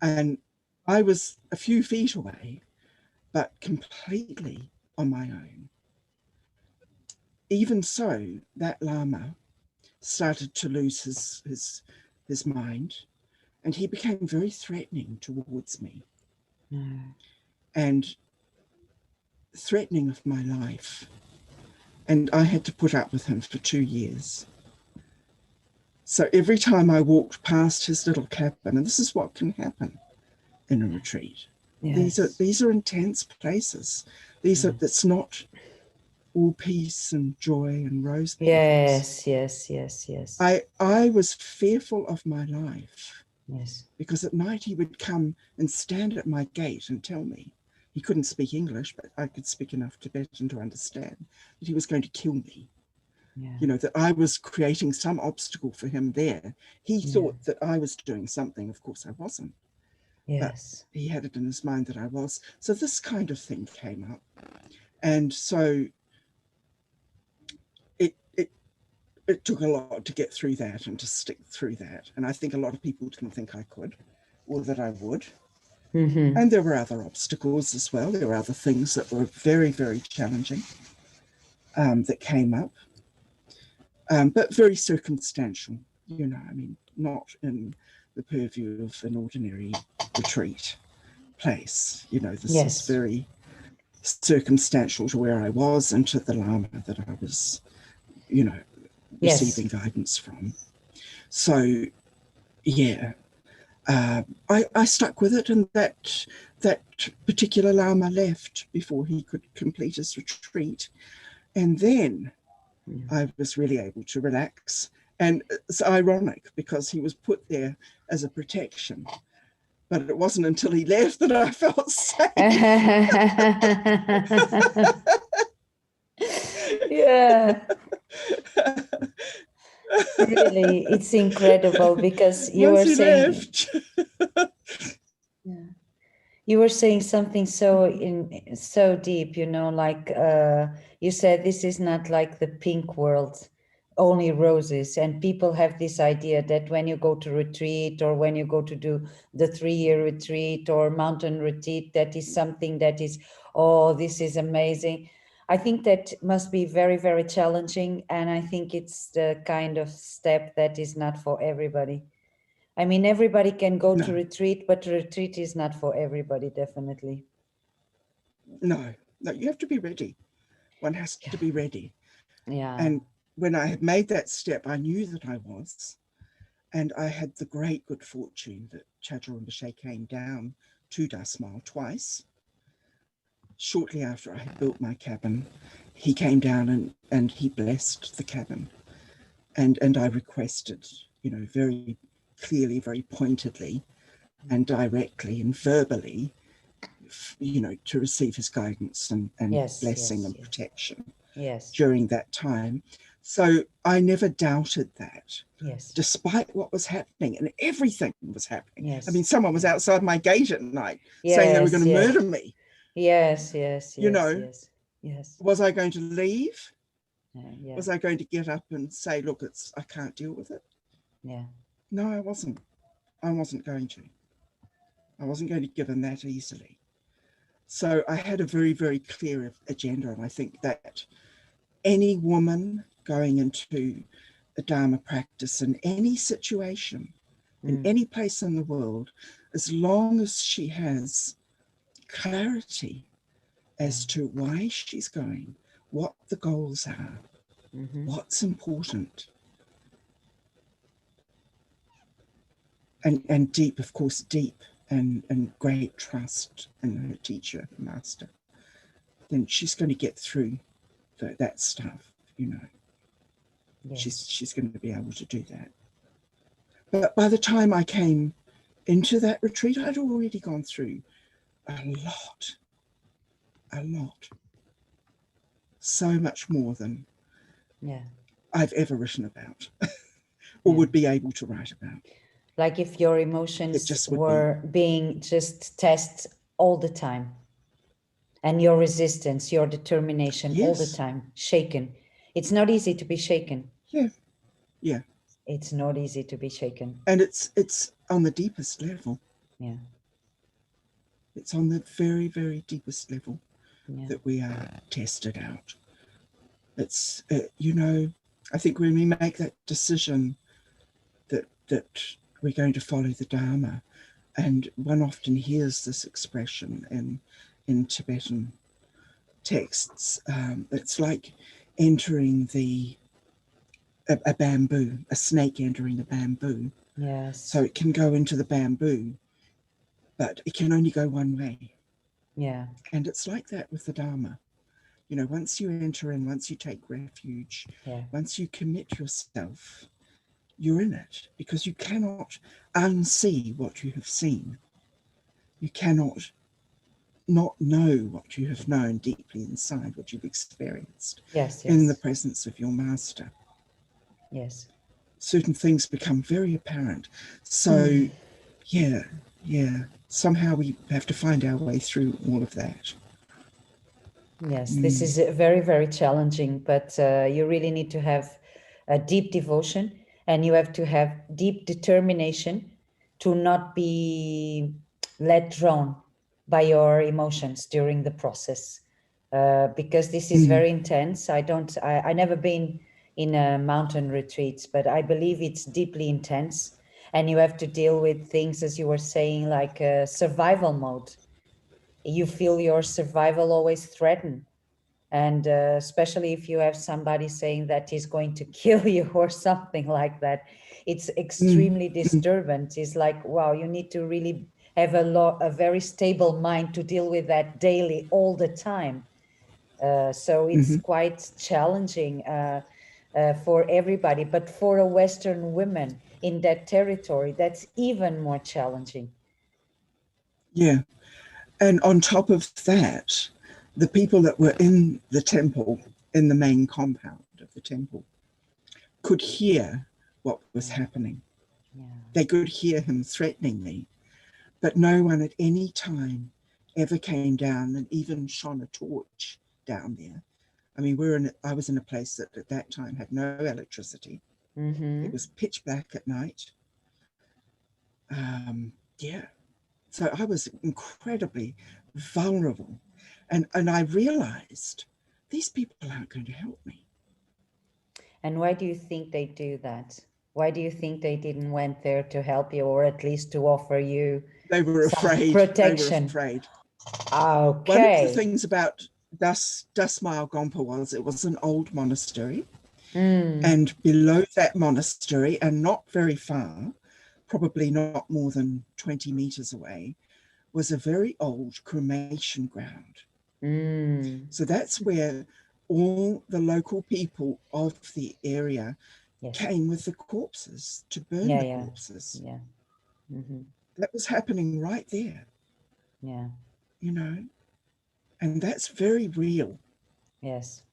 And I was a few feet away, but completely on my own. Even so, that lama started to lose his mind, and he became very threatening towards me. And threatening of my life. And I had to put up with him for 2 years. So every time I walked past his little cabin, and this is what can happen in a retreat. These are intense places. It's not all peace and joy and rose petals. Yes. I was fearful of my life. Yes. Because at night he would come and stand at my gate and tell me, he couldn't speak English, but I could speak enough Tibetan to understand, that he was going to kill me. You know, that I was creating some obstacle for him there. He thought that I was doing something. Of course I wasn't. But he had it in his mind that I was. So this kind of thing came up. And so it took a lot to get through that and to stick through that. And I think a lot of people didn't think I could or that I would. And there were other obstacles as well. There were other things that were very, very challenging that came up, but very circumstantial, you know, I mean, not in the purview of an ordinary retreat place. You know, this is very circumstantial to where I was and to the Lama that I was, you know, receiving guidance from. So, yeah. I stuck with it, and that particular Lama left before he could complete his retreat. And then I was really able to relax. And it's ironic because he was put there as a protection, but it wasn't until he left that I felt safe. Really, it's incredible because you Once were he saying left. you were saying something so deep, you know, like you said, this is not like the pink world, only roses. And people have this idea that when you go to retreat or when you go to do the 3-year retreat or mountain retreat, that is something that is, oh, this is amazing. I think that must be very, very challenging. And I think it's the kind of step that is not for everybody. I mean, everybody can go to retreat, but retreat is not for everybody, definitely. No, you have to be ready. One has to be ready. Yeah. And when I had made that step, I knew that I was. And I had the great good fortune that Chatral Rinpoche came down to Das Mai twice. Shortly after I had built my cabin, he came down and he blessed the cabin. And I requested, you know, very clearly, very pointedly and directly and verbally, you know, to receive his guidance and blessing and protection during that time. So I never doubted that, despite what was happening, and everything was happening. I mean, someone was outside my gate at night saying they were going to murder me. You know, was I going to leave? Was I going to get up and say, look, I can't deal with it? No, I wasn't. I wasn't going to. I wasn't going to give in that easily. So I had a very, very clear agenda. And I think that any woman going into a Dharma practice in any situation, in any place in the world, as long as she has clarity as to why she's going, what the goals are, what's important. And deep, of course, deep and great trust in her teacher, her master, then she's going to get through that stuff, you know. Yes. She's going to be able to do that. But by the time I came into that retreat, I'd already gone through a lot. So much more than I've ever written about or would be able to write about. Like if your emotions were being just tested all the time, and your resistance, your determination all the time, shaken. It's not easy to be shaken. Yeah. It's not easy to be shaken. And it's on the deepest level. Yeah. It's on the very, very deepest level that we are tested out. It's, you know, I think when we make that decision that we're going to follow the Dharma, and one often hears this expression in Tibetan texts, it's like entering a bamboo, a snake entering a bamboo. Yes. So it can go into the bamboo, but it can only go one way. Yeah. And it's like that with the Dharma. You know, once you enter in, once you take refuge, once you commit yourself, you're in it, because you cannot unsee what you have seen. You cannot not know what you have known deeply inside, what you've experienced in the presence of your master. Yes. Certain things become very apparent. So, yeah, somehow we have to find our way through all of that. Yes, this is very, very challenging, but you really need to have a deep devotion, and you have to have deep determination to not be led drawn by your emotions during the process, because this is very intense. I never been in a mountain retreats, but I believe it's deeply intense, and you have to deal with things, as you were saying, like survival mode. You feel your survival always threatened, and especially if you have somebody saying that he's going to kill you or something like that, it's extremely disturbing. It's like, wow, you need to really have a very stable mind to deal with that daily, all the time. So it's quite challenging for everybody, but for a Western woman in that territory, that's even more challenging. Yeah. And on top of that, the people that were in the temple, in the main compound of the temple, could hear what was happening. They could hear him threatening me, but no one at any time ever came down and even shone a torch down there. I mean, I was in a place that at that time had no electricity. It was pitch black at night. Yeah. So I was incredibly vulnerable. And I realized these people aren't going to help me. And why do you think they do that? Why do you think they didn't went there to help you, or at least to offer you They were afraid. protection? They were afraid. Okay. One of the things about Das Mile Gompa was it was an old monastery. And below that monastery, and not very far, probably not more than 20 meters away, was a very old cremation ground. So that's where all the local people of the area came with the corpses to burn the corpses. That was happening right there. You know, and that's very real. Yes.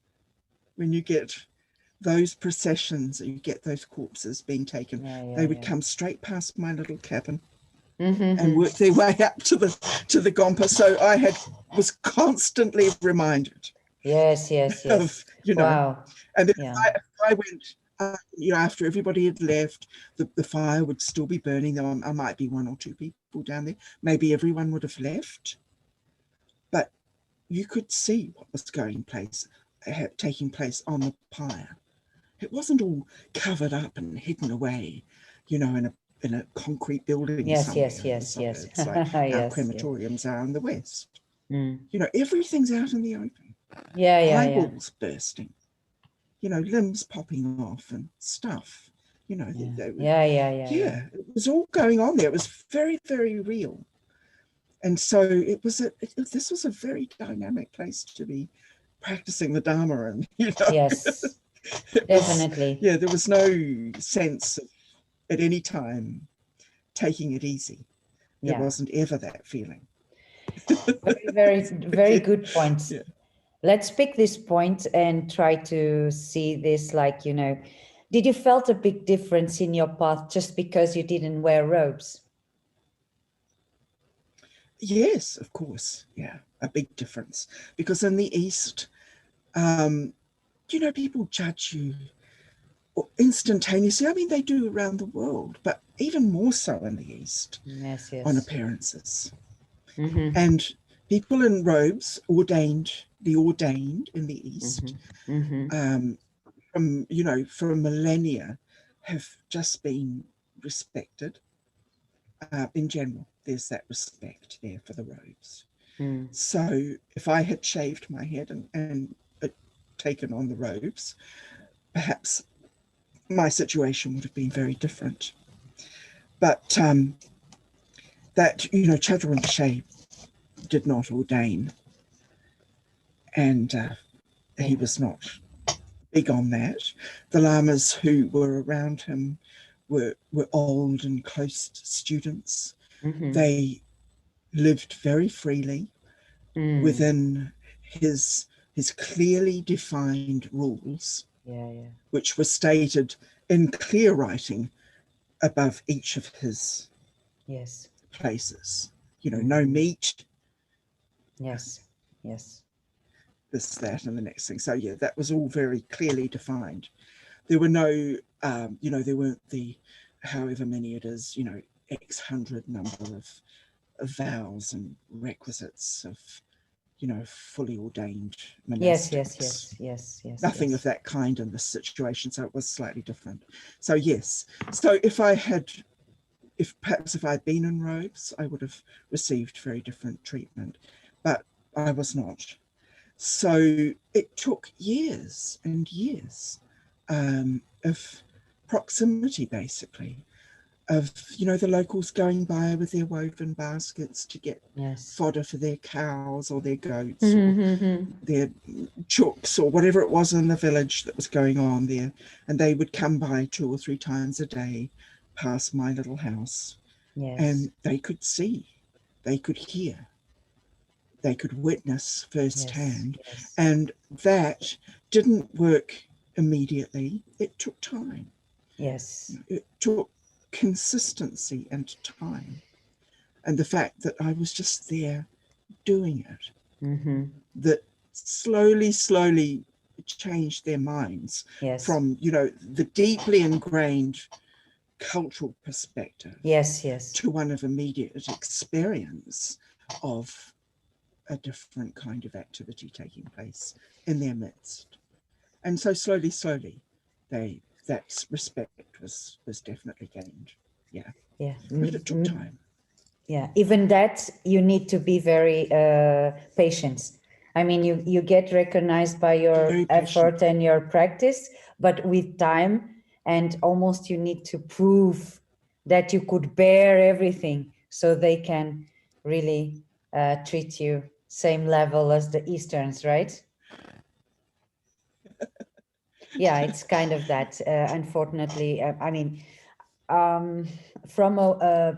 When you get those processions, you get those corpses being taken, they would come straight past my little cabin and work their way up to the Gompa. So I was constantly reminded. Yes. Of, you know, wow. And then if I went, you know, after everybody had left, the fire would still be burning. There might be one or two people down there. Maybe everyone would have left, but you could see what was taking place on the pyre. it wasn't all covered up and hidden away, you know, in a concrete building Yes, somewhere yes, in the yes, yes. suburbs, like our Yes, yes. crematoriums are in the West. Mm. You know, everything's out in the open. Yeah, yeah, yeah. Eyeballs bursting, you know, limbs popping off and stuff. You know, Yeah, yeah, yeah, yeah, it was all going on there. It was very, very real. And so it was this was a very dynamic place to be practicing the Dharma, and you know, yes, definitely. Yeah, there was no sense of at any time taking it easy. There Yeah, wasn't ever that feeling. very, very, very good points. Yeah. Let's pick this point and try to see this like, you know, did you felt a big difference in your path just because you didn't wear robes? Yes, of course. Yeah, a big difference. Because in the East, you know, people judge you instantaneously. I mean, they do around the world, but even more so in the East, Yes, on yes. appearances. Mm-hmm. And people in robes, the ordained in the East, Mm-hmm. from, you know, for millennia, have just been respected. In general, there's that respect there for the robes. Mm. So if I had shaved my head and taken on the robes, perhaps my situation would have been very different. But that, you know, Chatral Rinpoche did not ordain, and he was not big on that. The lamas who were around him were old and close students. Mm-hmm. They lived very freely within his clearly defined rules, Yeah, yeah. which were stated in clear writing above each of his Yes. places. You know, no meat, Yes. Yes. this, that, and the next thing. So yeah, that was all very clearly defined. There were no, you know, there weren't the, however many it is, you know, X hundred number of vows and requisites of, you know, fully ordained Yes, monastics. yes, yes, yes, yes. Nothing of that kind in this situation, so it was slightly different. So yes, so if perhaps if I'd been in robes, I would have received very different treatment, but I was not. So it took years and years of proximity, basically, of, you know, the locals going by with their woven baskets to get fodder for their cows or their goats or their chooks or whatever it was in the village that was going on there. And they would come by 2 or 3 times a day past my little house. Yes. And they could see, they could hear, they could witness firsthand. Yes. And that didn't work immediately. It took time. Yes. It took consistency and time. And the fact that I was just there doing it, that slowly changed their minds from, you know, the deeply ingrained cultural perspective to one of immediate experience of a different kind of activity taking place in their midst. And so slowly, that respect was definitely gained. Yeah. Yeah. But it took time. Yeah. Even that, you need to be very patient. I mean, you get recognized by your effort and your practice, but with time, and almost you need to prove that you could bear everything so they can really treat you same level as the Easterns, right? Yeah, it's kind of that. Unfortunately, I mean, from a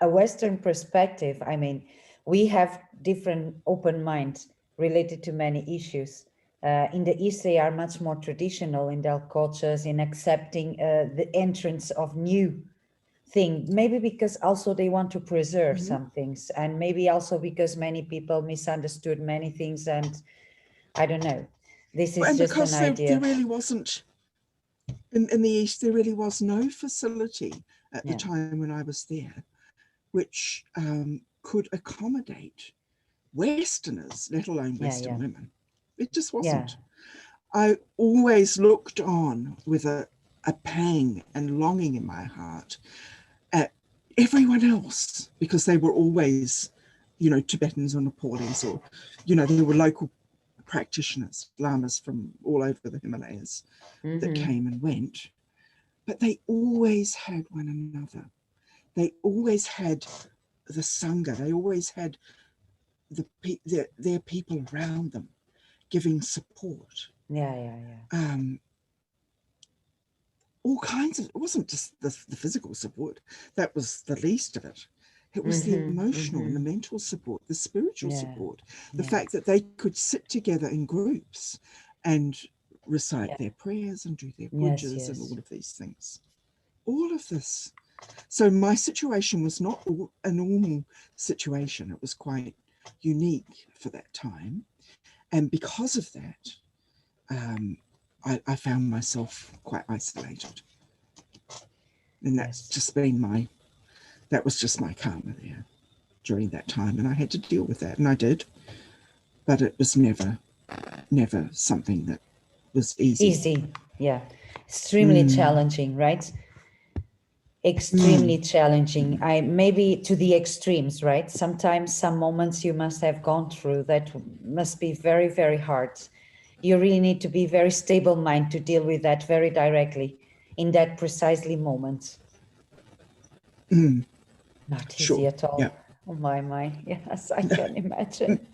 Western perspective, I mean, we have different open minds related to many issues. In the East, they are much more traditional in their cultures in accepting the entrance of new thing. Maybe because also they want to preserve some things, and maybe also because many people misunderstood many things, and I don't know. This is and just because an idea. there really wasn't, in the East, there really was no facility at the time when I was there, which could accommodate Westerners, let alone Western women. It just wasn't. I always looked on with a pang and longing in my heart at everyone else, because they were always, you know, Tibetans or Nepalese, or, you know, there were local practitioners, lamas from all over the Himalayas that came and went, but they always had one another. They always had the Sangha. They always had their people around them giving support. All kinds of, it wasn't just the physical support, that was the least of it. It was the emotional and the mental support, the spiritual support, the fact that they could sit together in groups and recite their prayers and do their pujas and all of these things. All of this. So my situation was not a normal situation. It was quite unique for that time. And because of that, I found myself quite isolated. And that's just been that was just my karma there during that time. And I had to deal with that, and I did. But it was never something that was easy. Extremely challenging, right? Extremely challenging. Maybe to the extremes, right? Sometimes some moments you must have gone through that must be very, very hard. You really need to be very stable mind to deal with that very directly in that precisely moment. Not easy at all. Yeah. Oh my. Yes, I can imagine.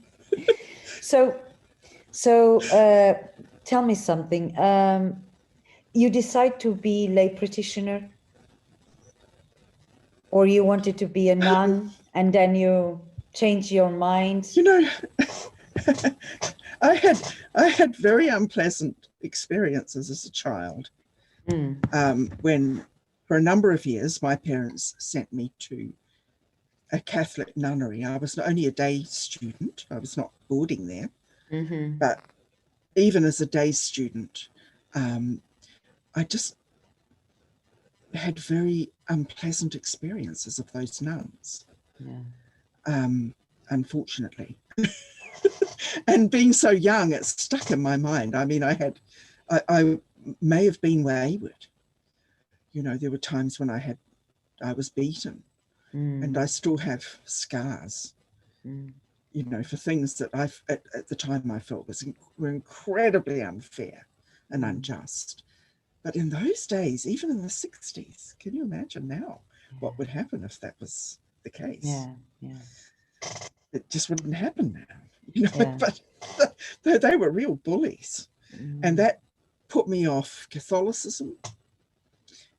So tell me something. You decide to be lay practitioner, or you wanted to be a nun and then you change your mind? You know, I had very unpleasant experiences as a child. When for a number of years my parents sent me to a Catholic nunnery. I was only a day student. I was not boarding there. But even as a day student, I just had very unpleasant experiences of those nuns, unfortunately. And being so young, it stuck in my mind. I mean, I may have been wayward. You know, there were times when I was beaten, and I still have scars, you know, for things that at the time I felt were incredibly unfair and unjust. But in those days, even in the 60s, can you imagine now what would happen if that was the case? It just wouldn't happen now, you know. But they were real bullies, and that put me off Catholicism.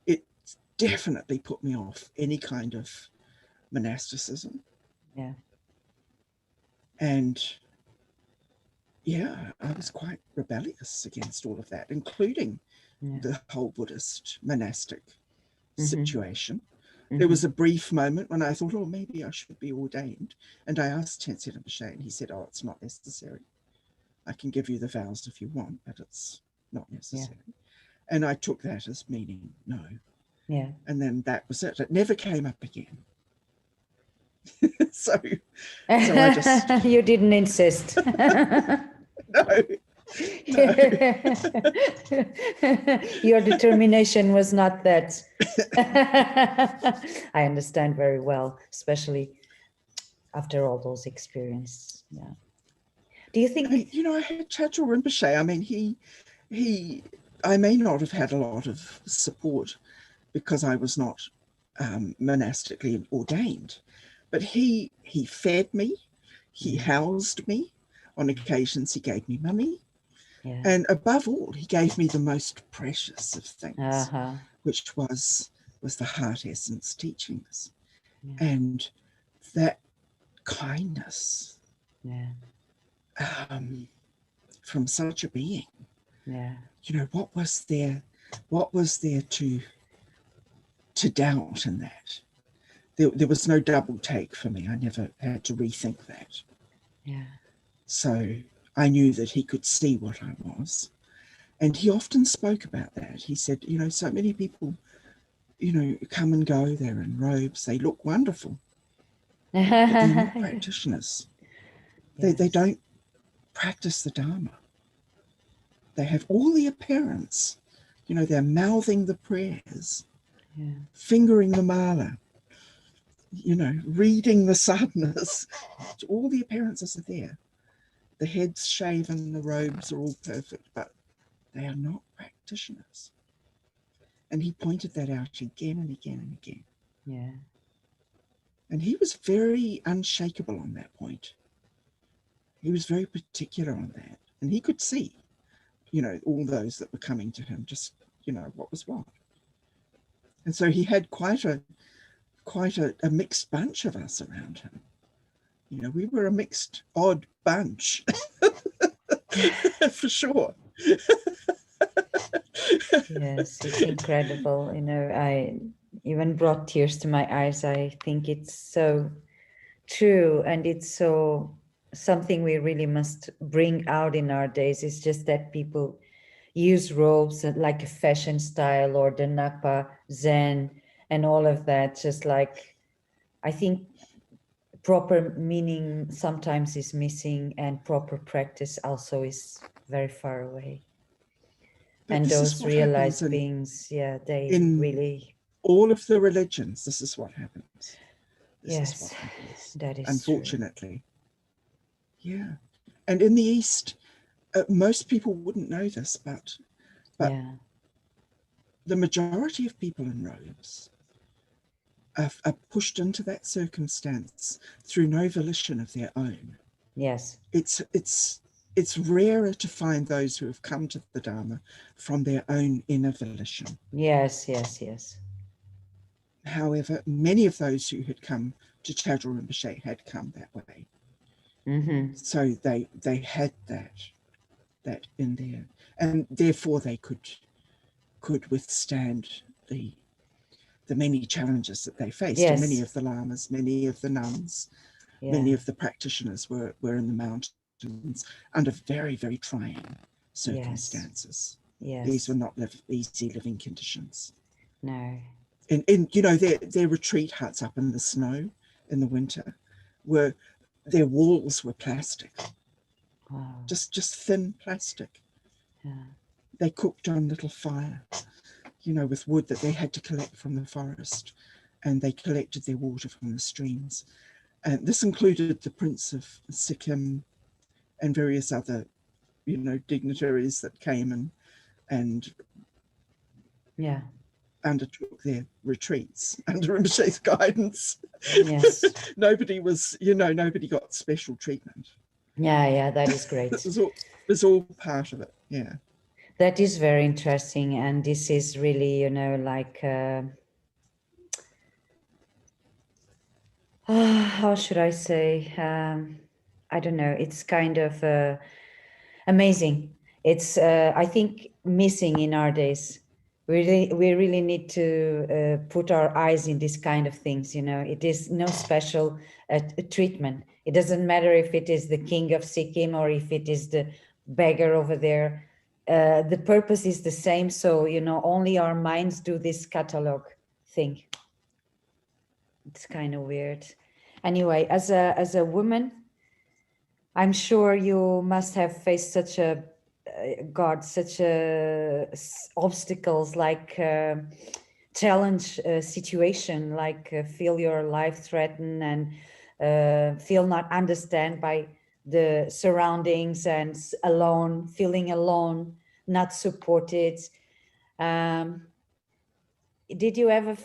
It definitely put me off any kind of monasticism. And I was quite rebellious against all of that, including the whole Buddhist monastic situation. There was a brief moment when I thought, oh, maybe I should be ordained. And I asked Khyentse Rinpoche, and he said, oh, it's not necessary. I can give you the vows if you want, but it's not necessary. And I took that as meaning no. And then that was it. It never came up again. so I just... You didn't insist. No. Your determination was not that. I understand very well, especially after all those experiences. Do you think... You know, I had Chatral Rinpoche. I mean, I may not have had a lot of support because I was not monastically ordained, but he fed me, he housed me. On occasions, he gave me money. And above all, he gave me the most precious of things, which was the heart essence teachings. And that kindness from such a being. You know, what was there to doubt in that? There was no double take for me. I never had to rethink that. So I knew that he could see what I was. And he often spoke about that. He said, you know, so many people, you know, come and go, they're in robes, they look wonderful, but they're not practitioners. They don't practice the Dharma. they have all the appearance, you know, they're mouthing the prayers, fingering the mala, you know, reading the sadhanas. All the appearances are there. The head's shaven, the robes are all perfect, but they are not practitioners. And he pointed that out again and again and again. Yeah. And he was very unshakable on that point. He was very particular on that. And he could see, you know, all those that were coming to him, just, you know, what was what. And so he had quite a mixed bunch of us around him. You know, we were a mixed, odd bunch, for sure. Yes, it's incredible. You know, I even brought tears to my eyes. I think it's so true, and it's so something we really must bring out in our days. It's just that people use robes like a fashion style, or the Nakpa Zen and all of that. Just like, I think proper meaning sometimes is missing, and proper practice also is very far away. But And this is those what happens realized beings, yeah, they in really, all of the religions. This is what happens. This is what yes, happens. that is Unfortunately. True. Yeah. And in the East, most people wouldn't know this, but yeah, the majority of people in robes are pushed into that circumstance through no volition of their own. yes, It's rarer to find those who have come to the Dharma from their own inner volition. yes, yes, yes. However, many of those who had come to Chatral Rinpoche had come that way. Mm-hmm. So they had that in there, and therefore they could withstand the many challenges that they faced. Yes. And many of the lamas, many of the nuns, many of the practitioners were in the mountains under very, very trying circumstances. Yes. These were not easy living conditions. No. And you know, their retreat huts up in the snow in the winter their walls were plastic. Wow. Just thin plastic. Yeah. They cooked on little fire, you know, with wood that they had to collect from the forest, and they collected their water from the streams. And this included the Prince of Sikkim and various other, you know, dignitaries that came and yeah, undertook their retreats under Rinpoche's guidance. Yes. Nobody got special treatment. Yeah, that is great. It was all part of it. Yeah. That is very interesting. And this is really, you know, like, how should I say? I don't know. It's kind of amazing. It's, I think, missing in our days. We really need to put our eyes in these kind of things. You know, it is no special treatment. It doesn't matter if it is the king of Sikkim or if it is the beggar over there. The purpose is the same. So, you know, only our minds do this catalog thing. It's kind of weird. Anyway, as a woman, I'm sure you must have faced such a obstacles, like challenge situation, like feel your life threatened and feel not understand by the surroundings and feeling alone, not supported. Did you ever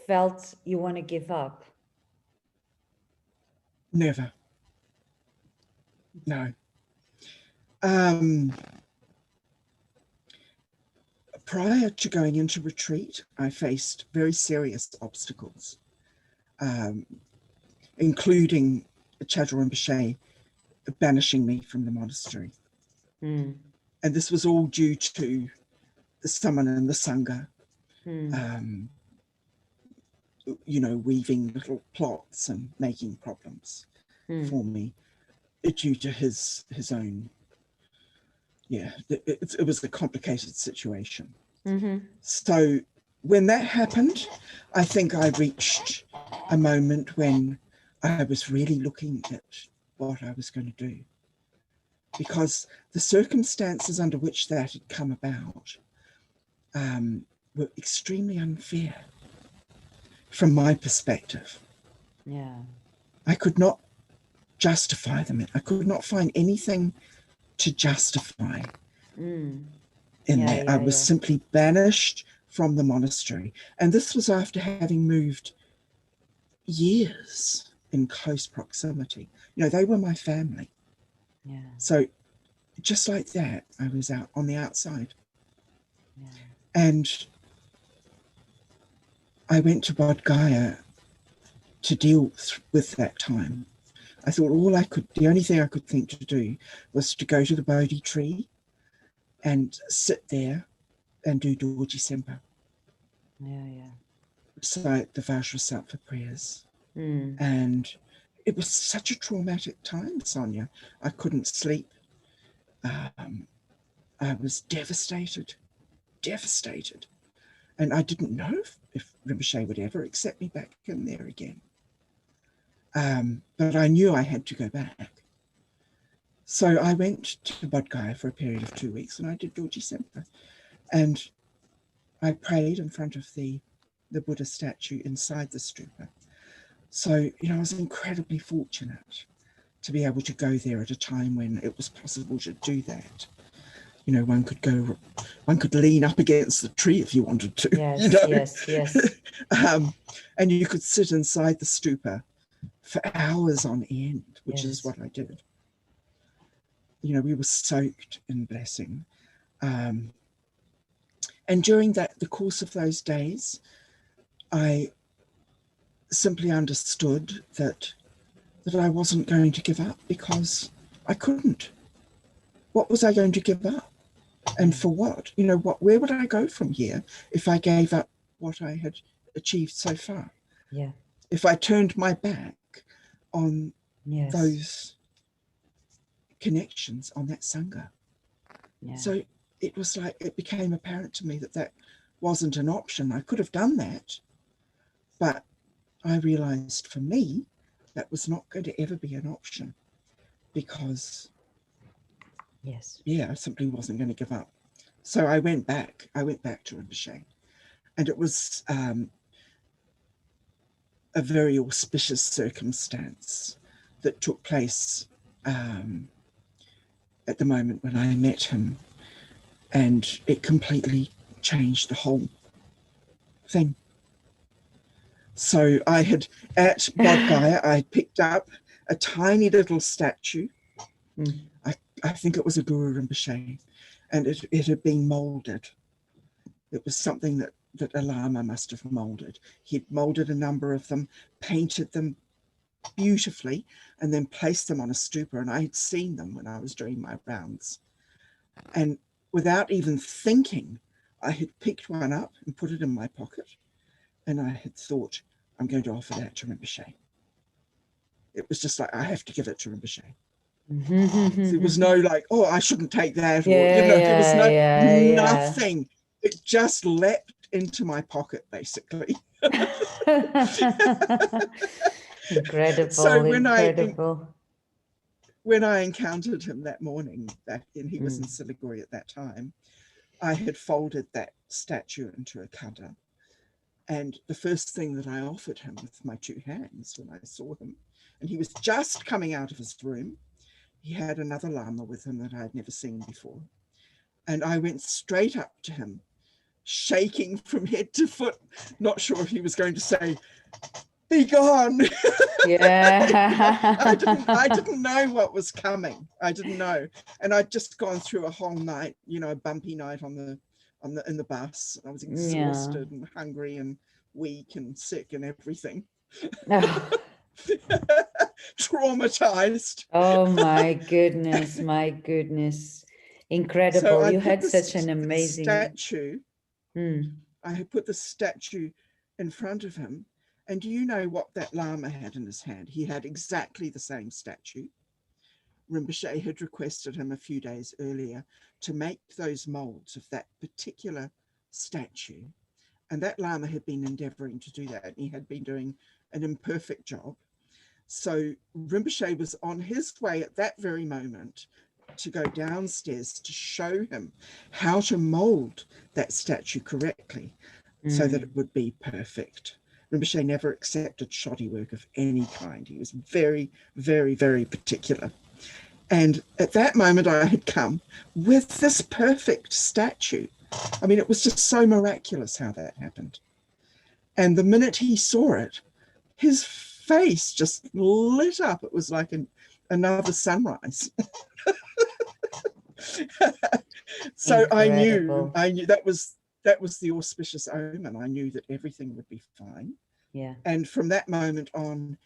felt you want to give up? Never. No. Prior to going into retreat, I faced very serious obstacles, including Chatral Rinpoche banishing me from the monastery. Mm. And this was all due to someone in the Sangha, you know, weaving little plots and making problems for me due to his own, it was a complicated situation. So when that happened, I think I reached a moment when I was really looking at what I was going to do. because the circumstances under which that had come about were extremely unfair from my perspective. Yeah. I could not justify them. I could not find anything to justify in that. I was simply banished from the monastery. And this was after having moved years in close proximity. You know, they were my family. Yeah. So just like that, I was out on the outside. Yeah. And I went to Bodh Gaya to deal with that time. I thought the only thing I could think to do was to go to the Bodhi tree and sit there and do Dorji Sempa. Yeah, yeah. Recite the Vajrasattva prayers. Mm. And it was such a traumatic time, Sonia. I couldn't sleep. I was devastated. And I didn't know if Rinpoche would ever accept me back in there again. But I knew I had to go back. So I went to Bodh Gaya for a period of 2 weeks, and I did Dorji Sempa. And I prayed in front of the Buddha statue inside the stupa. So, you know, I was incredibly fortunate to be able to go there at a time when it was possible to do that. You know, one could lean up against the tree if you wanted to. Yes, you know? yes. And you could sit inside the stupa for hours on end, which is what I did. You know, we were soaked in blessing. And during the course of those days, I simply understood that I wasn't going to give up, because I couldn't. What was I going to give up? And for what? You know, where would I go from here if I gave up what I had achieved so far? Yeah. If I turned my back on those connections, on that Sangha. Yeah. So it was like, it became apparent to me that wasn't an option. I could have done that, but I realized for me, that was not going to ever be an option, because I simply wasn't going to give up. So I went back to Rinpoche, and it was a very auspicious circumstance that took place at the moment when I met him, and it completely changed the whole thing. So I had, at Bodh Gaya, I picked up a tiny little statue. I think it was a Guru Rinpoche, and it had been moulded. It was something that a lama must have moulded. He'd moulded a number of them, painted them beautifully, and then placed them on a stupa. And I had seen them when I was doing my rounds. And without even thinking, I had picked one up and put it in my pocket. And I had thought, I'm going to offer that to Rinpoche. It was just like, I have to give it to Rinpoche. There was no like, oh, I shouldn't take that, or there was nothing. It just leapt into my pocket, basically. Incredible. So incredible. When I encountered him that morning, he was in Siliguri at that time, I had folded that statue into a kanda. And the first thing that I offered him with my two hands when I saw him, and he was just coming out of his room, he had another lama with him that I had never seen before. And I went straight up to him, shaking from head to foot, not sure if he was going to say, "Be gone." Yeah. I didn't know what was coming. I didn't know. And I'd just gone through a whole night, a bumpy night in the bus. I was exhausted and hungry and weak and sick and everything. Traumatized. Oh my goodness, incredible. So you had such an amazing statue. I had put the statue in front of him, and do you know what that lama had in his hand? He had exactly the same statue. Rinpoche had requested him a few days earlier to make those molds of that particular statue, and that lama had been endeavoring to do that, and he had been doing an imperfect job. So Rinpoche was on his way at that very moment to go downstairs to show him how to mold that statue correctly so that it would be perfect. Rinpoche never accepted shoddy work of any kind. He was very, very, very particular. And at that moment, I had come with this perfect statue. I mean, it was just so miraculous how that happened. And the minute he saw it, his face just lit up. It was like another sunrise. So Incredible. I knew that was the auspicious omen. I knew that everything would be fine. Yeah. And from that moment on,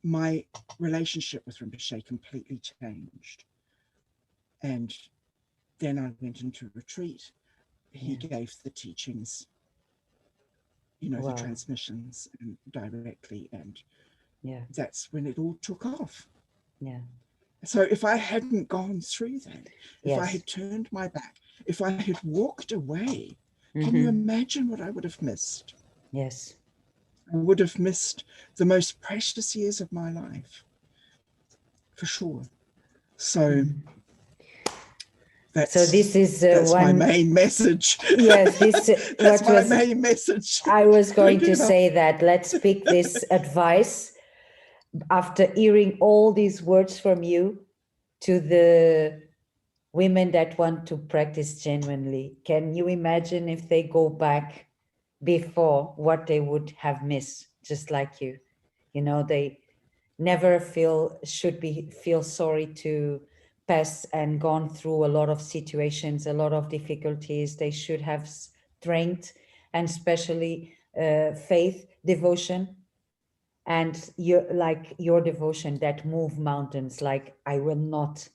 my relationship with Rinpoche completely changed. And then I went into retreat. He gave the teachings, you know, the transmissions directly, and that's when it all took off. Yeah. So if I hadn't gone through that, if I had turned my back, if I had walked away, can you imagine what I would have missed? Yes. I would have missed the most precious years of my life, for sure. So that's this is my main message. Yes, this that's my main message. I was going to say that. Let's pick this advice after hearing all these words from you to the women that want to practice genuinely. Can you imagine if they go back before what they would have missed, just like you? You know, they never feel sorry to pass and gone through a lot of situations, a lot of difficulties. They should have strength and especially faith, devotion, and your devotion that move mountains. Like, I will not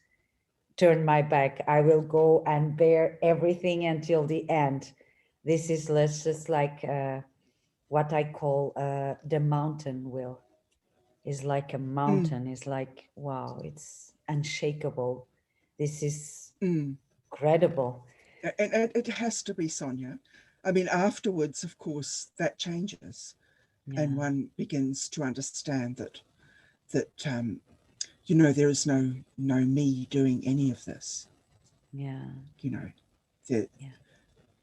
turn my back. I will go and bear everything until the end. This is just like what I call the mountain will. Is like a mountain. Is like, wow, it's unshakable. This is incredible. And it has to be, Sonia. I mean, afterwards, of course, that changes, and one begins to understand that you know, there is no me doing any of this. Yeah. You know,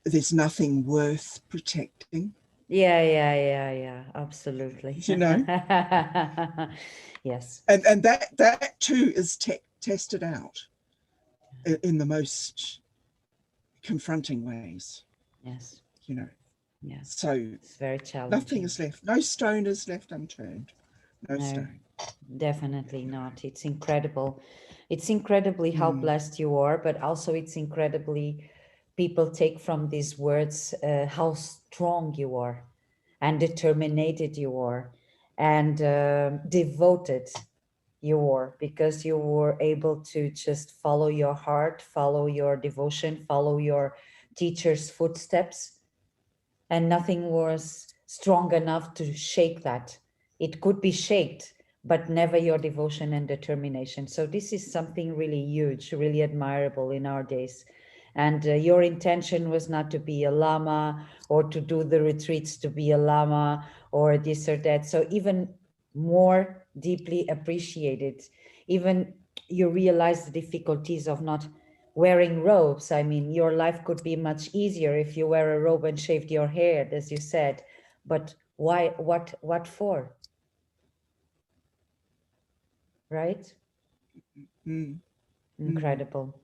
there's nothing worth protecting. Yeah. Absolutely. You know. Yes. And that too is tested out in the most confronting ways. Yes. You know. Yes. So it's very challenging. Nothing is left. No stone is left unturned. No stone. Definitely not. It's incredible. It's incredibly how blessed you are, but also it's incredibly people take from these words how strong you are and determined you are and devoted you are, because you were able to just follow your heart, follow your devotion, follow your teacher's footsteps, and nothing was strong enough to shake that. It could be shaked, but never your devotion and determination. So this is something really huge, really admirable in our days. And your intention was not to be a lama or to do the retreats to be a lama or this or that. So even more deeply appreciated. Even you realize the difficulties of not wearing robes. I mean, your life could be much easier if you wear a robe and shaved your hair, as you said. But why? What for? Right? Incredible.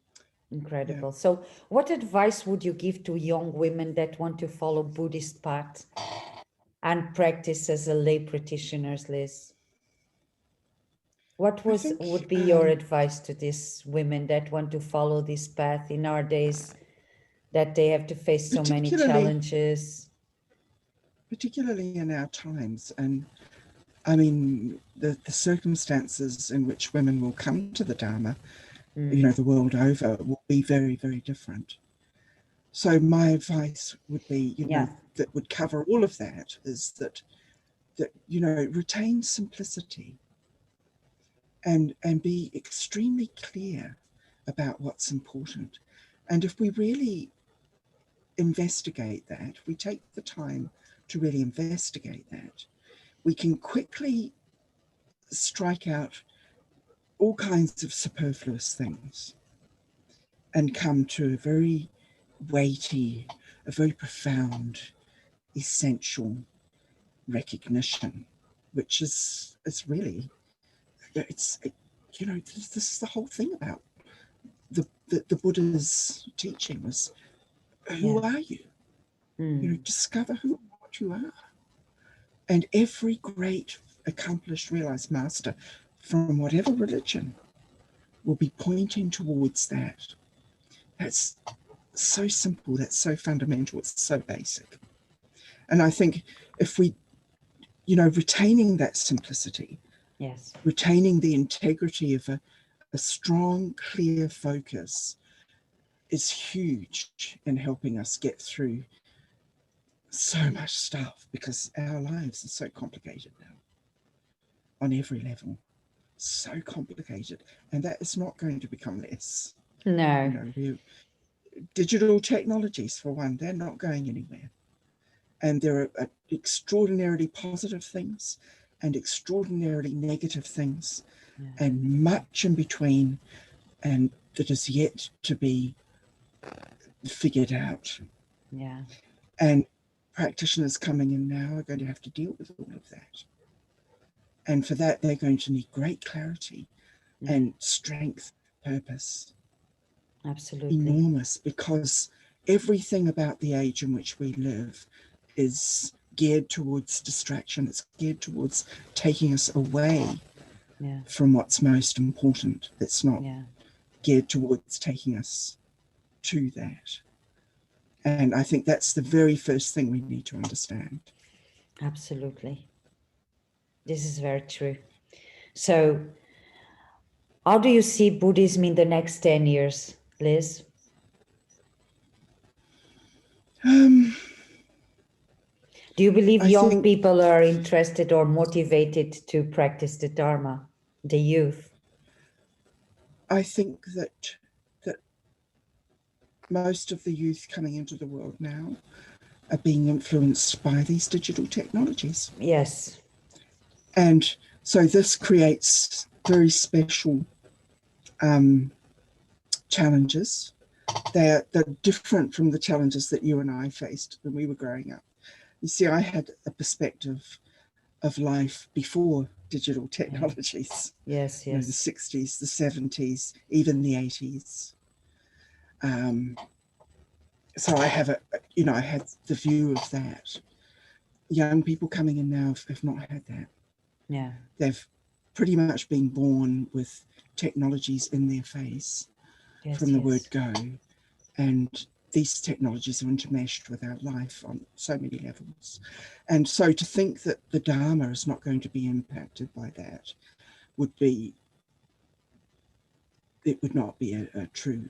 Incredible. Yeah. So what advice would you give to young women that want to follow Buddhist path and practice as a lay practitioners, Liz? What would be your advice to these women that want to follow this path in our days, that they have to face so many challenges? Particularly in our times. And I mean, the circumstances in which women will come to the Dharma, you know, the world over, will be very, very different. So my advice would be, you know, that would cover all of that, is that you know, retain simplicity and be extremely clear about what's important. And if we really investigate that, we take the time to really investigate that, we can quickly strike out all kinds of superfluous things. and come to a very weighty, a very profound, essential recognition, which is really, this is the whole thing about the Buddha's teaching was, who are you? Discover who and what you are. And every great accomplished realized master from whatever religion will be pointing towards that. That's so simple, that's so fundamental, it's so basic. And I think if we, retaining that simplicity, yes, retaining the integrity of a strong, clear focus is huge in helping us get through so much stuff, because our lives are so complicated now on every level. So complicated, and that is not going to become less. no, Digital technologies, for one, they're not going anywhere, and there are extraordinarily positive things and extraordinarily negative things, and much in between, and that is yet to be figured out. And practitioners coming in now are going to have to deal with all of that. And for that, they're going to need great clarity and strength, purpose. Absolutely. Enormous, because everything about the age in which we live is geared towards distraction. It's geared towards taking us away from what's most important. It's not geared towards taking us to that. And I think that's the very first thing we need to understand. Absolutely. This is very true. So how do you see Buddhism in the next 10 years, Liz? Do you believe young people are interested or motivated to practice the Dharma, the youth? I think that most of the youth coming into the world now are being influenced by these digital technologies. Yes. And so this creates very special challenges. They're different from the challenges that you and I faced when we were growing up. You see, I had a perspective of life before digital technologies. Yes, yes. The 60s, the 70s, even the 80s. So I have I had the view of that. Young people coming in now have not had that. Yeah. They've pretty much been born with technologies in their face from the word go. And these technologies are intermeshed with our life on so many levels. And so to think that the Dharma is not going to be impacted by that would not be a true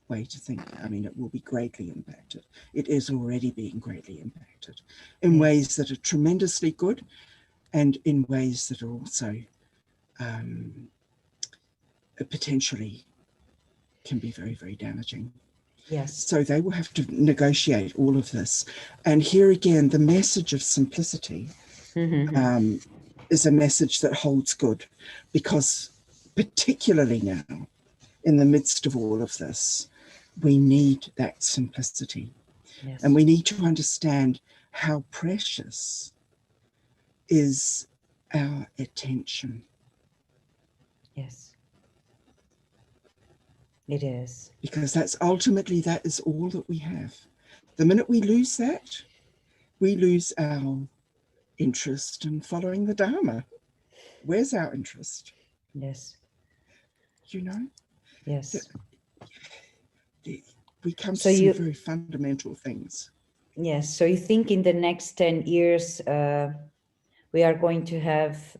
way to think. I mean, it will be greatly impacted. It is already being greatly impacted in ways that are tremendously good, and in ways that are also potentially can be very, very damaging. Yes. So they will have to negotiate all of this. And here again, the message of simplicity is a message that holds good, because particularly now, in the midst of all of this, we need that simplicity. Yes. And we need to understand how precious is our attention. Yes. It is. Because that is all that we have. The minute we lose that, we lose our interest in following the Dharma. Where's our interest? Yes. Yes. We come to some very fundamental things. Yes. So you think in the next 10 years, we are going to have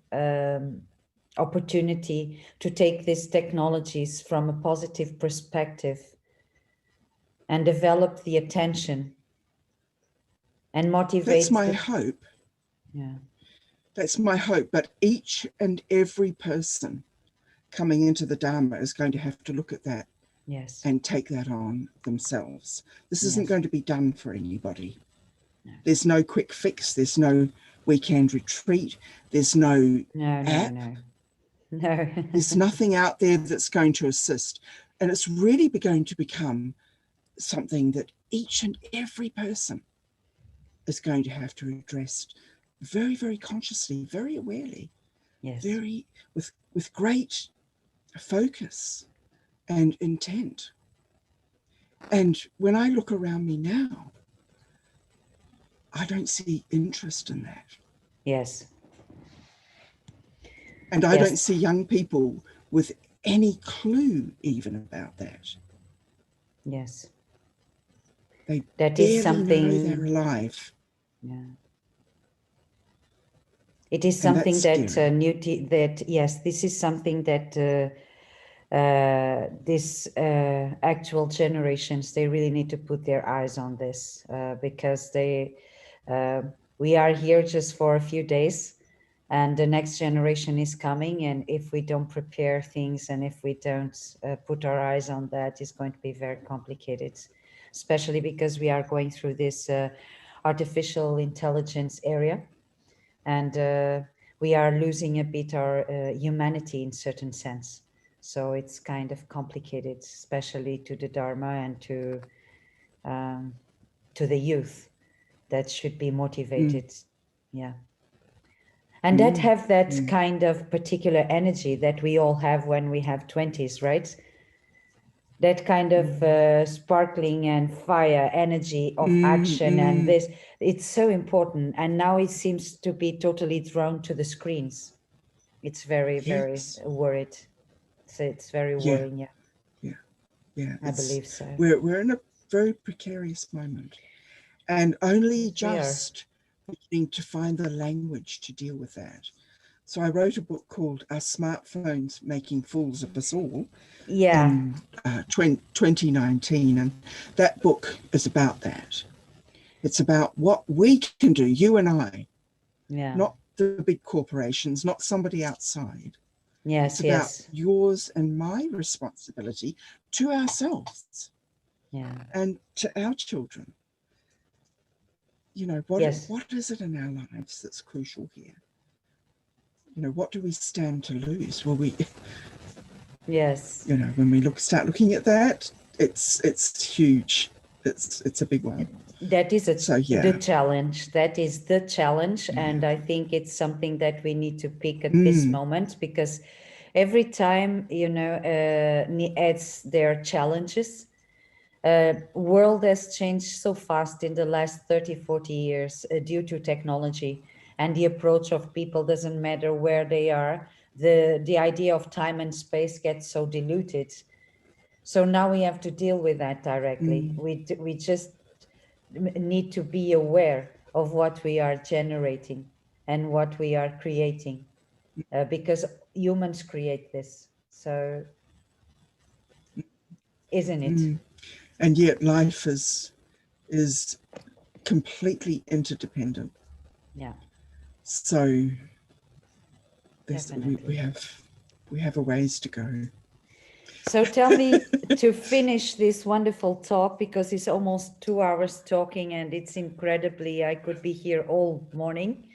opportunity to take these technologies from a positive perspective and develop the attention and motivate. That's my hope. Yeah. That's my hope. But each and every person coming into the Dharma is going to have to look at that. Yes. And take that on themselves. This isn't going to be done for anybody. No. There's no quick fix. There's no weekend retreat. There's no app. No. There's nothing out there that's going to assist. And it's really going to become something that each and every person is going to have to address very, very consciously, very awarely, Yes. very with great focus and intent. And when I look around me now, I don't see interest in that. Yes. And I don't Yes. see young people with any clue even about that. Yes. They That is barely know they're something. alive. Yeah. It is And that's something that scary. that yes, this is something that this actual generations, they really need to put their eyes on this, because we are here just for a few days, and the next generation is coming, and if we don't prepare things and if we don't put our eyes on that, it's going to be very complicated, especially because we are going through this artificial intelligence area, and we are losing a bit our humanity in certain sense. So it's kind of complicated, especially to the Dharma and to the youth that should be motivated. Yeah. And that Mm, have that mm, kind of particular energy that we all have when we have 20s, right? That kind of mm, sparkling and fire energy of mm, action, and mm. this, it's so important. And now it seems to be totally thrown to the screens. It's very, very Yes. worried. So it's very Yeah, worrying. Yeah, yeah, yeah. I believe so. We're in a very precarious moment, and only Yes, we are. just beginning to find the language to deal with that. So I wrote a book called Are Smartphones Making Fools of Us All Yeah, in 2019. And that book is about that. It's about what we can do, you and I, yeah. not the big corporations, not somebody outside. It's Yes, about yes. yours and my responsibility to ourselves Yeah. and to our children. You know, Yes. what is it in our lives that's crucial here? You know, what do we stand to lose? Well, Yes. when we start looking at that, it's huge. It's a big one. That is So the yeah. challenge. That is the challenge. Yeah. And I think it's something that we need to pick at this moment, because every time, adds their challenges. World has changed so fast in the last 30, 40 years due to technology, and the approach of people doesn't matter where they are. The idea of time and space gets so diluted. So now we have to deal with that directly. We just need to be aware of what we are generating and what we are creating, because humans create this. So, isn't it? And yet life is completely interdependent. Yeah, So definitely. we have a ways to go. So tell me, to finish this wonderful talk, because it's almost 2 hours talking and it's incredibly, I could be here all morning.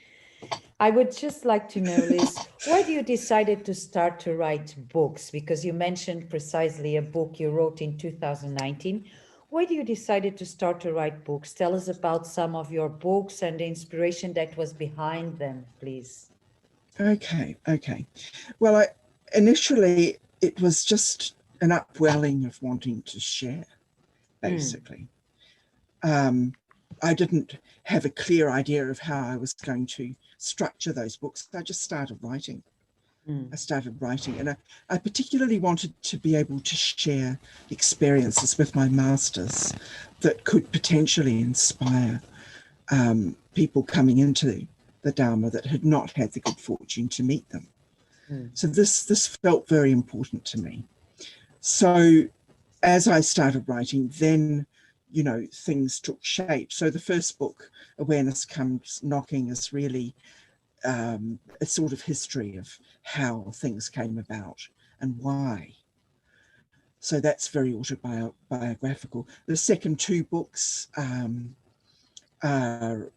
I would just like to know, Lyse, why do you decided to start to write books? Because you mentioned precisely a book you wrote in 2019. Why do you decided to start to write books? Tell us about some of your books and the inspiration that was behind them, please. Okay. Well, initially it was just an upwelling of wanting to share, basically. I didn't have a clear idea of how I was going to structure those books. I just started writing. And I particularly wanted to be able to share experiences with my masters that could potentially inspire people coming into the Dharma that had not had the good fortune to meet them. So this felt very important to me. So as I started writing, then things took shape. So the first book, Awareness Comes Knocking, is really a sort of history of how things came about and why. So that's very autobiographical. The second two books are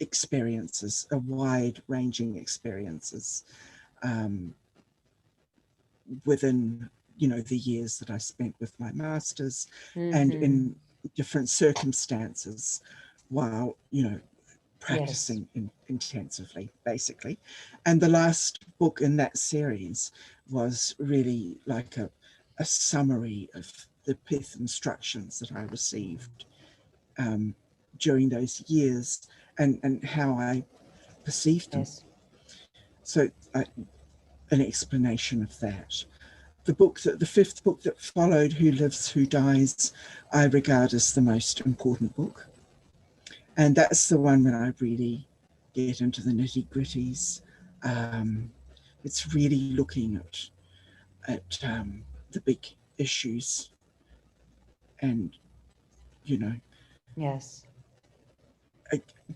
experiences, a wide-ranging experiences within you know, the years that I spent with my masters and Mm-hmm. in different circumstances while, you know, Yes. practicing intensively, basically. And the last book in that series was really like a summary of the pith instructions that I received during those years and how I perceived them. Yes. So an explanation of that. The fifth book that followed, Who Lives, Who Dies, I regard as the most important book. And that's the one when I really get into the nitty gritties. It's really looking at the big issues and, you know, Yes.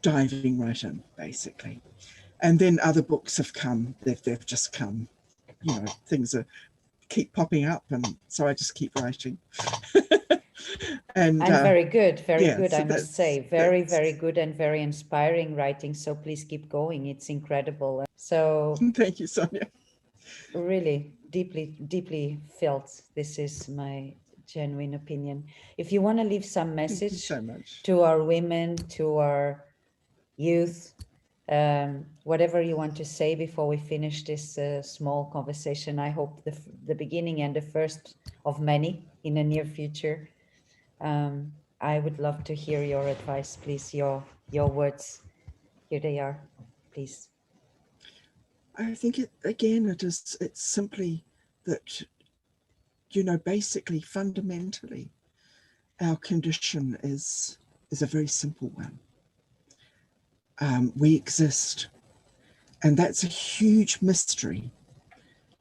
diving right in, basically. And then other books have come, they've just come, you know, things are keep popping up, and so I just keep writing. And very Yeah, good, so I must say. Very, very good and very inspiring writing. So please keep going. It's incredible. So thank you, Sonia. really deeply, deeply felt. This is my genuine opinion. If you want to leave some Thank you message so much. to our women, to our youth, whatever you want to say before we finish this small conversation, I hope the beginning and the first of many in the near future. I would love to hear your advice, please. Your words. Here they are, please. I think it's simply that, you know, basically fundamentally our condition is a very simple one. We exist, and that's a huge mystery,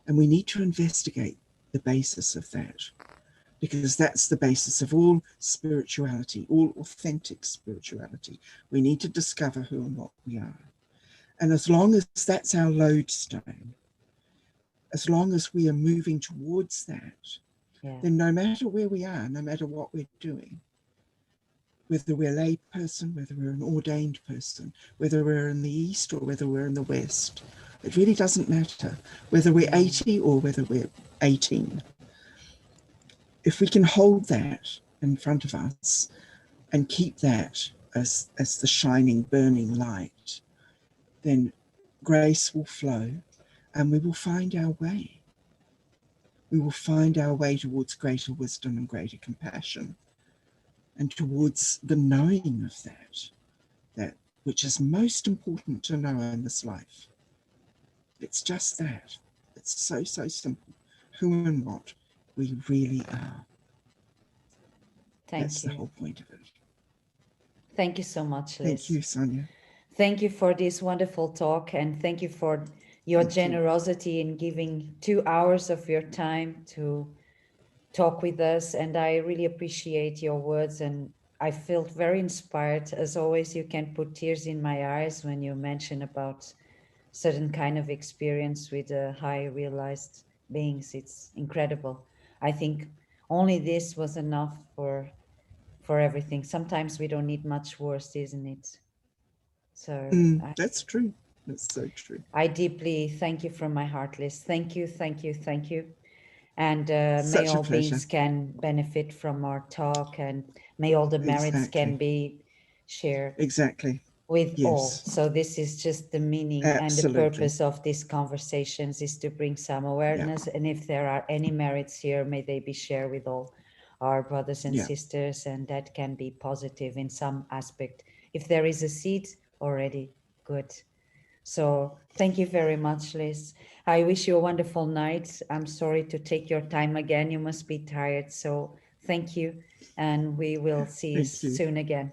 and we need to investigate the basis of that, because that's the basis of all spirituality, all authentic spirituality. We need to discover who and what we are. And as long as that's our lodestone, as long as we are moving towards that, Yeah. then no matter where we are, no matter what we're doing, whether we're a lay person, whether we're an ordained person, whether we're in the East or whether we're in the West, it really doesn't matter. Whether we're 80 or whether we're 18. If we can hold that in front of us and keep that as the shining, burning light, then grace will flow and we will find our way. We will find our way towards greater wisdom and greater compassion, and towards the knowing of that which is most important to know in this life. It's just that. It's so, so simple. Who and what we really are. That's the whole point of it. Thank you so much, Liz. Thank you, Sonia. Thank you for this wonderful talk, and thank you for your generosity in giving 2 hours of your time to talk with us. And I really appreciate your words, and I felt very inspired. As always, you can put tears in my eyes when you mention about certain kind of experience with high realized beings. It's incredible. I think only this was enough for everything. Sometimes we don't need much worse, isn't it? So that's true. That's so true. I deeply thank you from my heart, Liz. Thank you, thank you, thank you. And may all beings can benefit from our talk, and may all the merits can be shared with all. So this is just the meaning and the purpose of these conversations, is to bring some awareness. And if there are any merits here, may they be shared with all our brothers and sisters, and that can be positive in some aspect. If there is a seed already, good. So thank you very much, Liz. I wish you a wonderful night. I'm sorry to take your time again. You must be tired. So thank you. And we will see you soon again.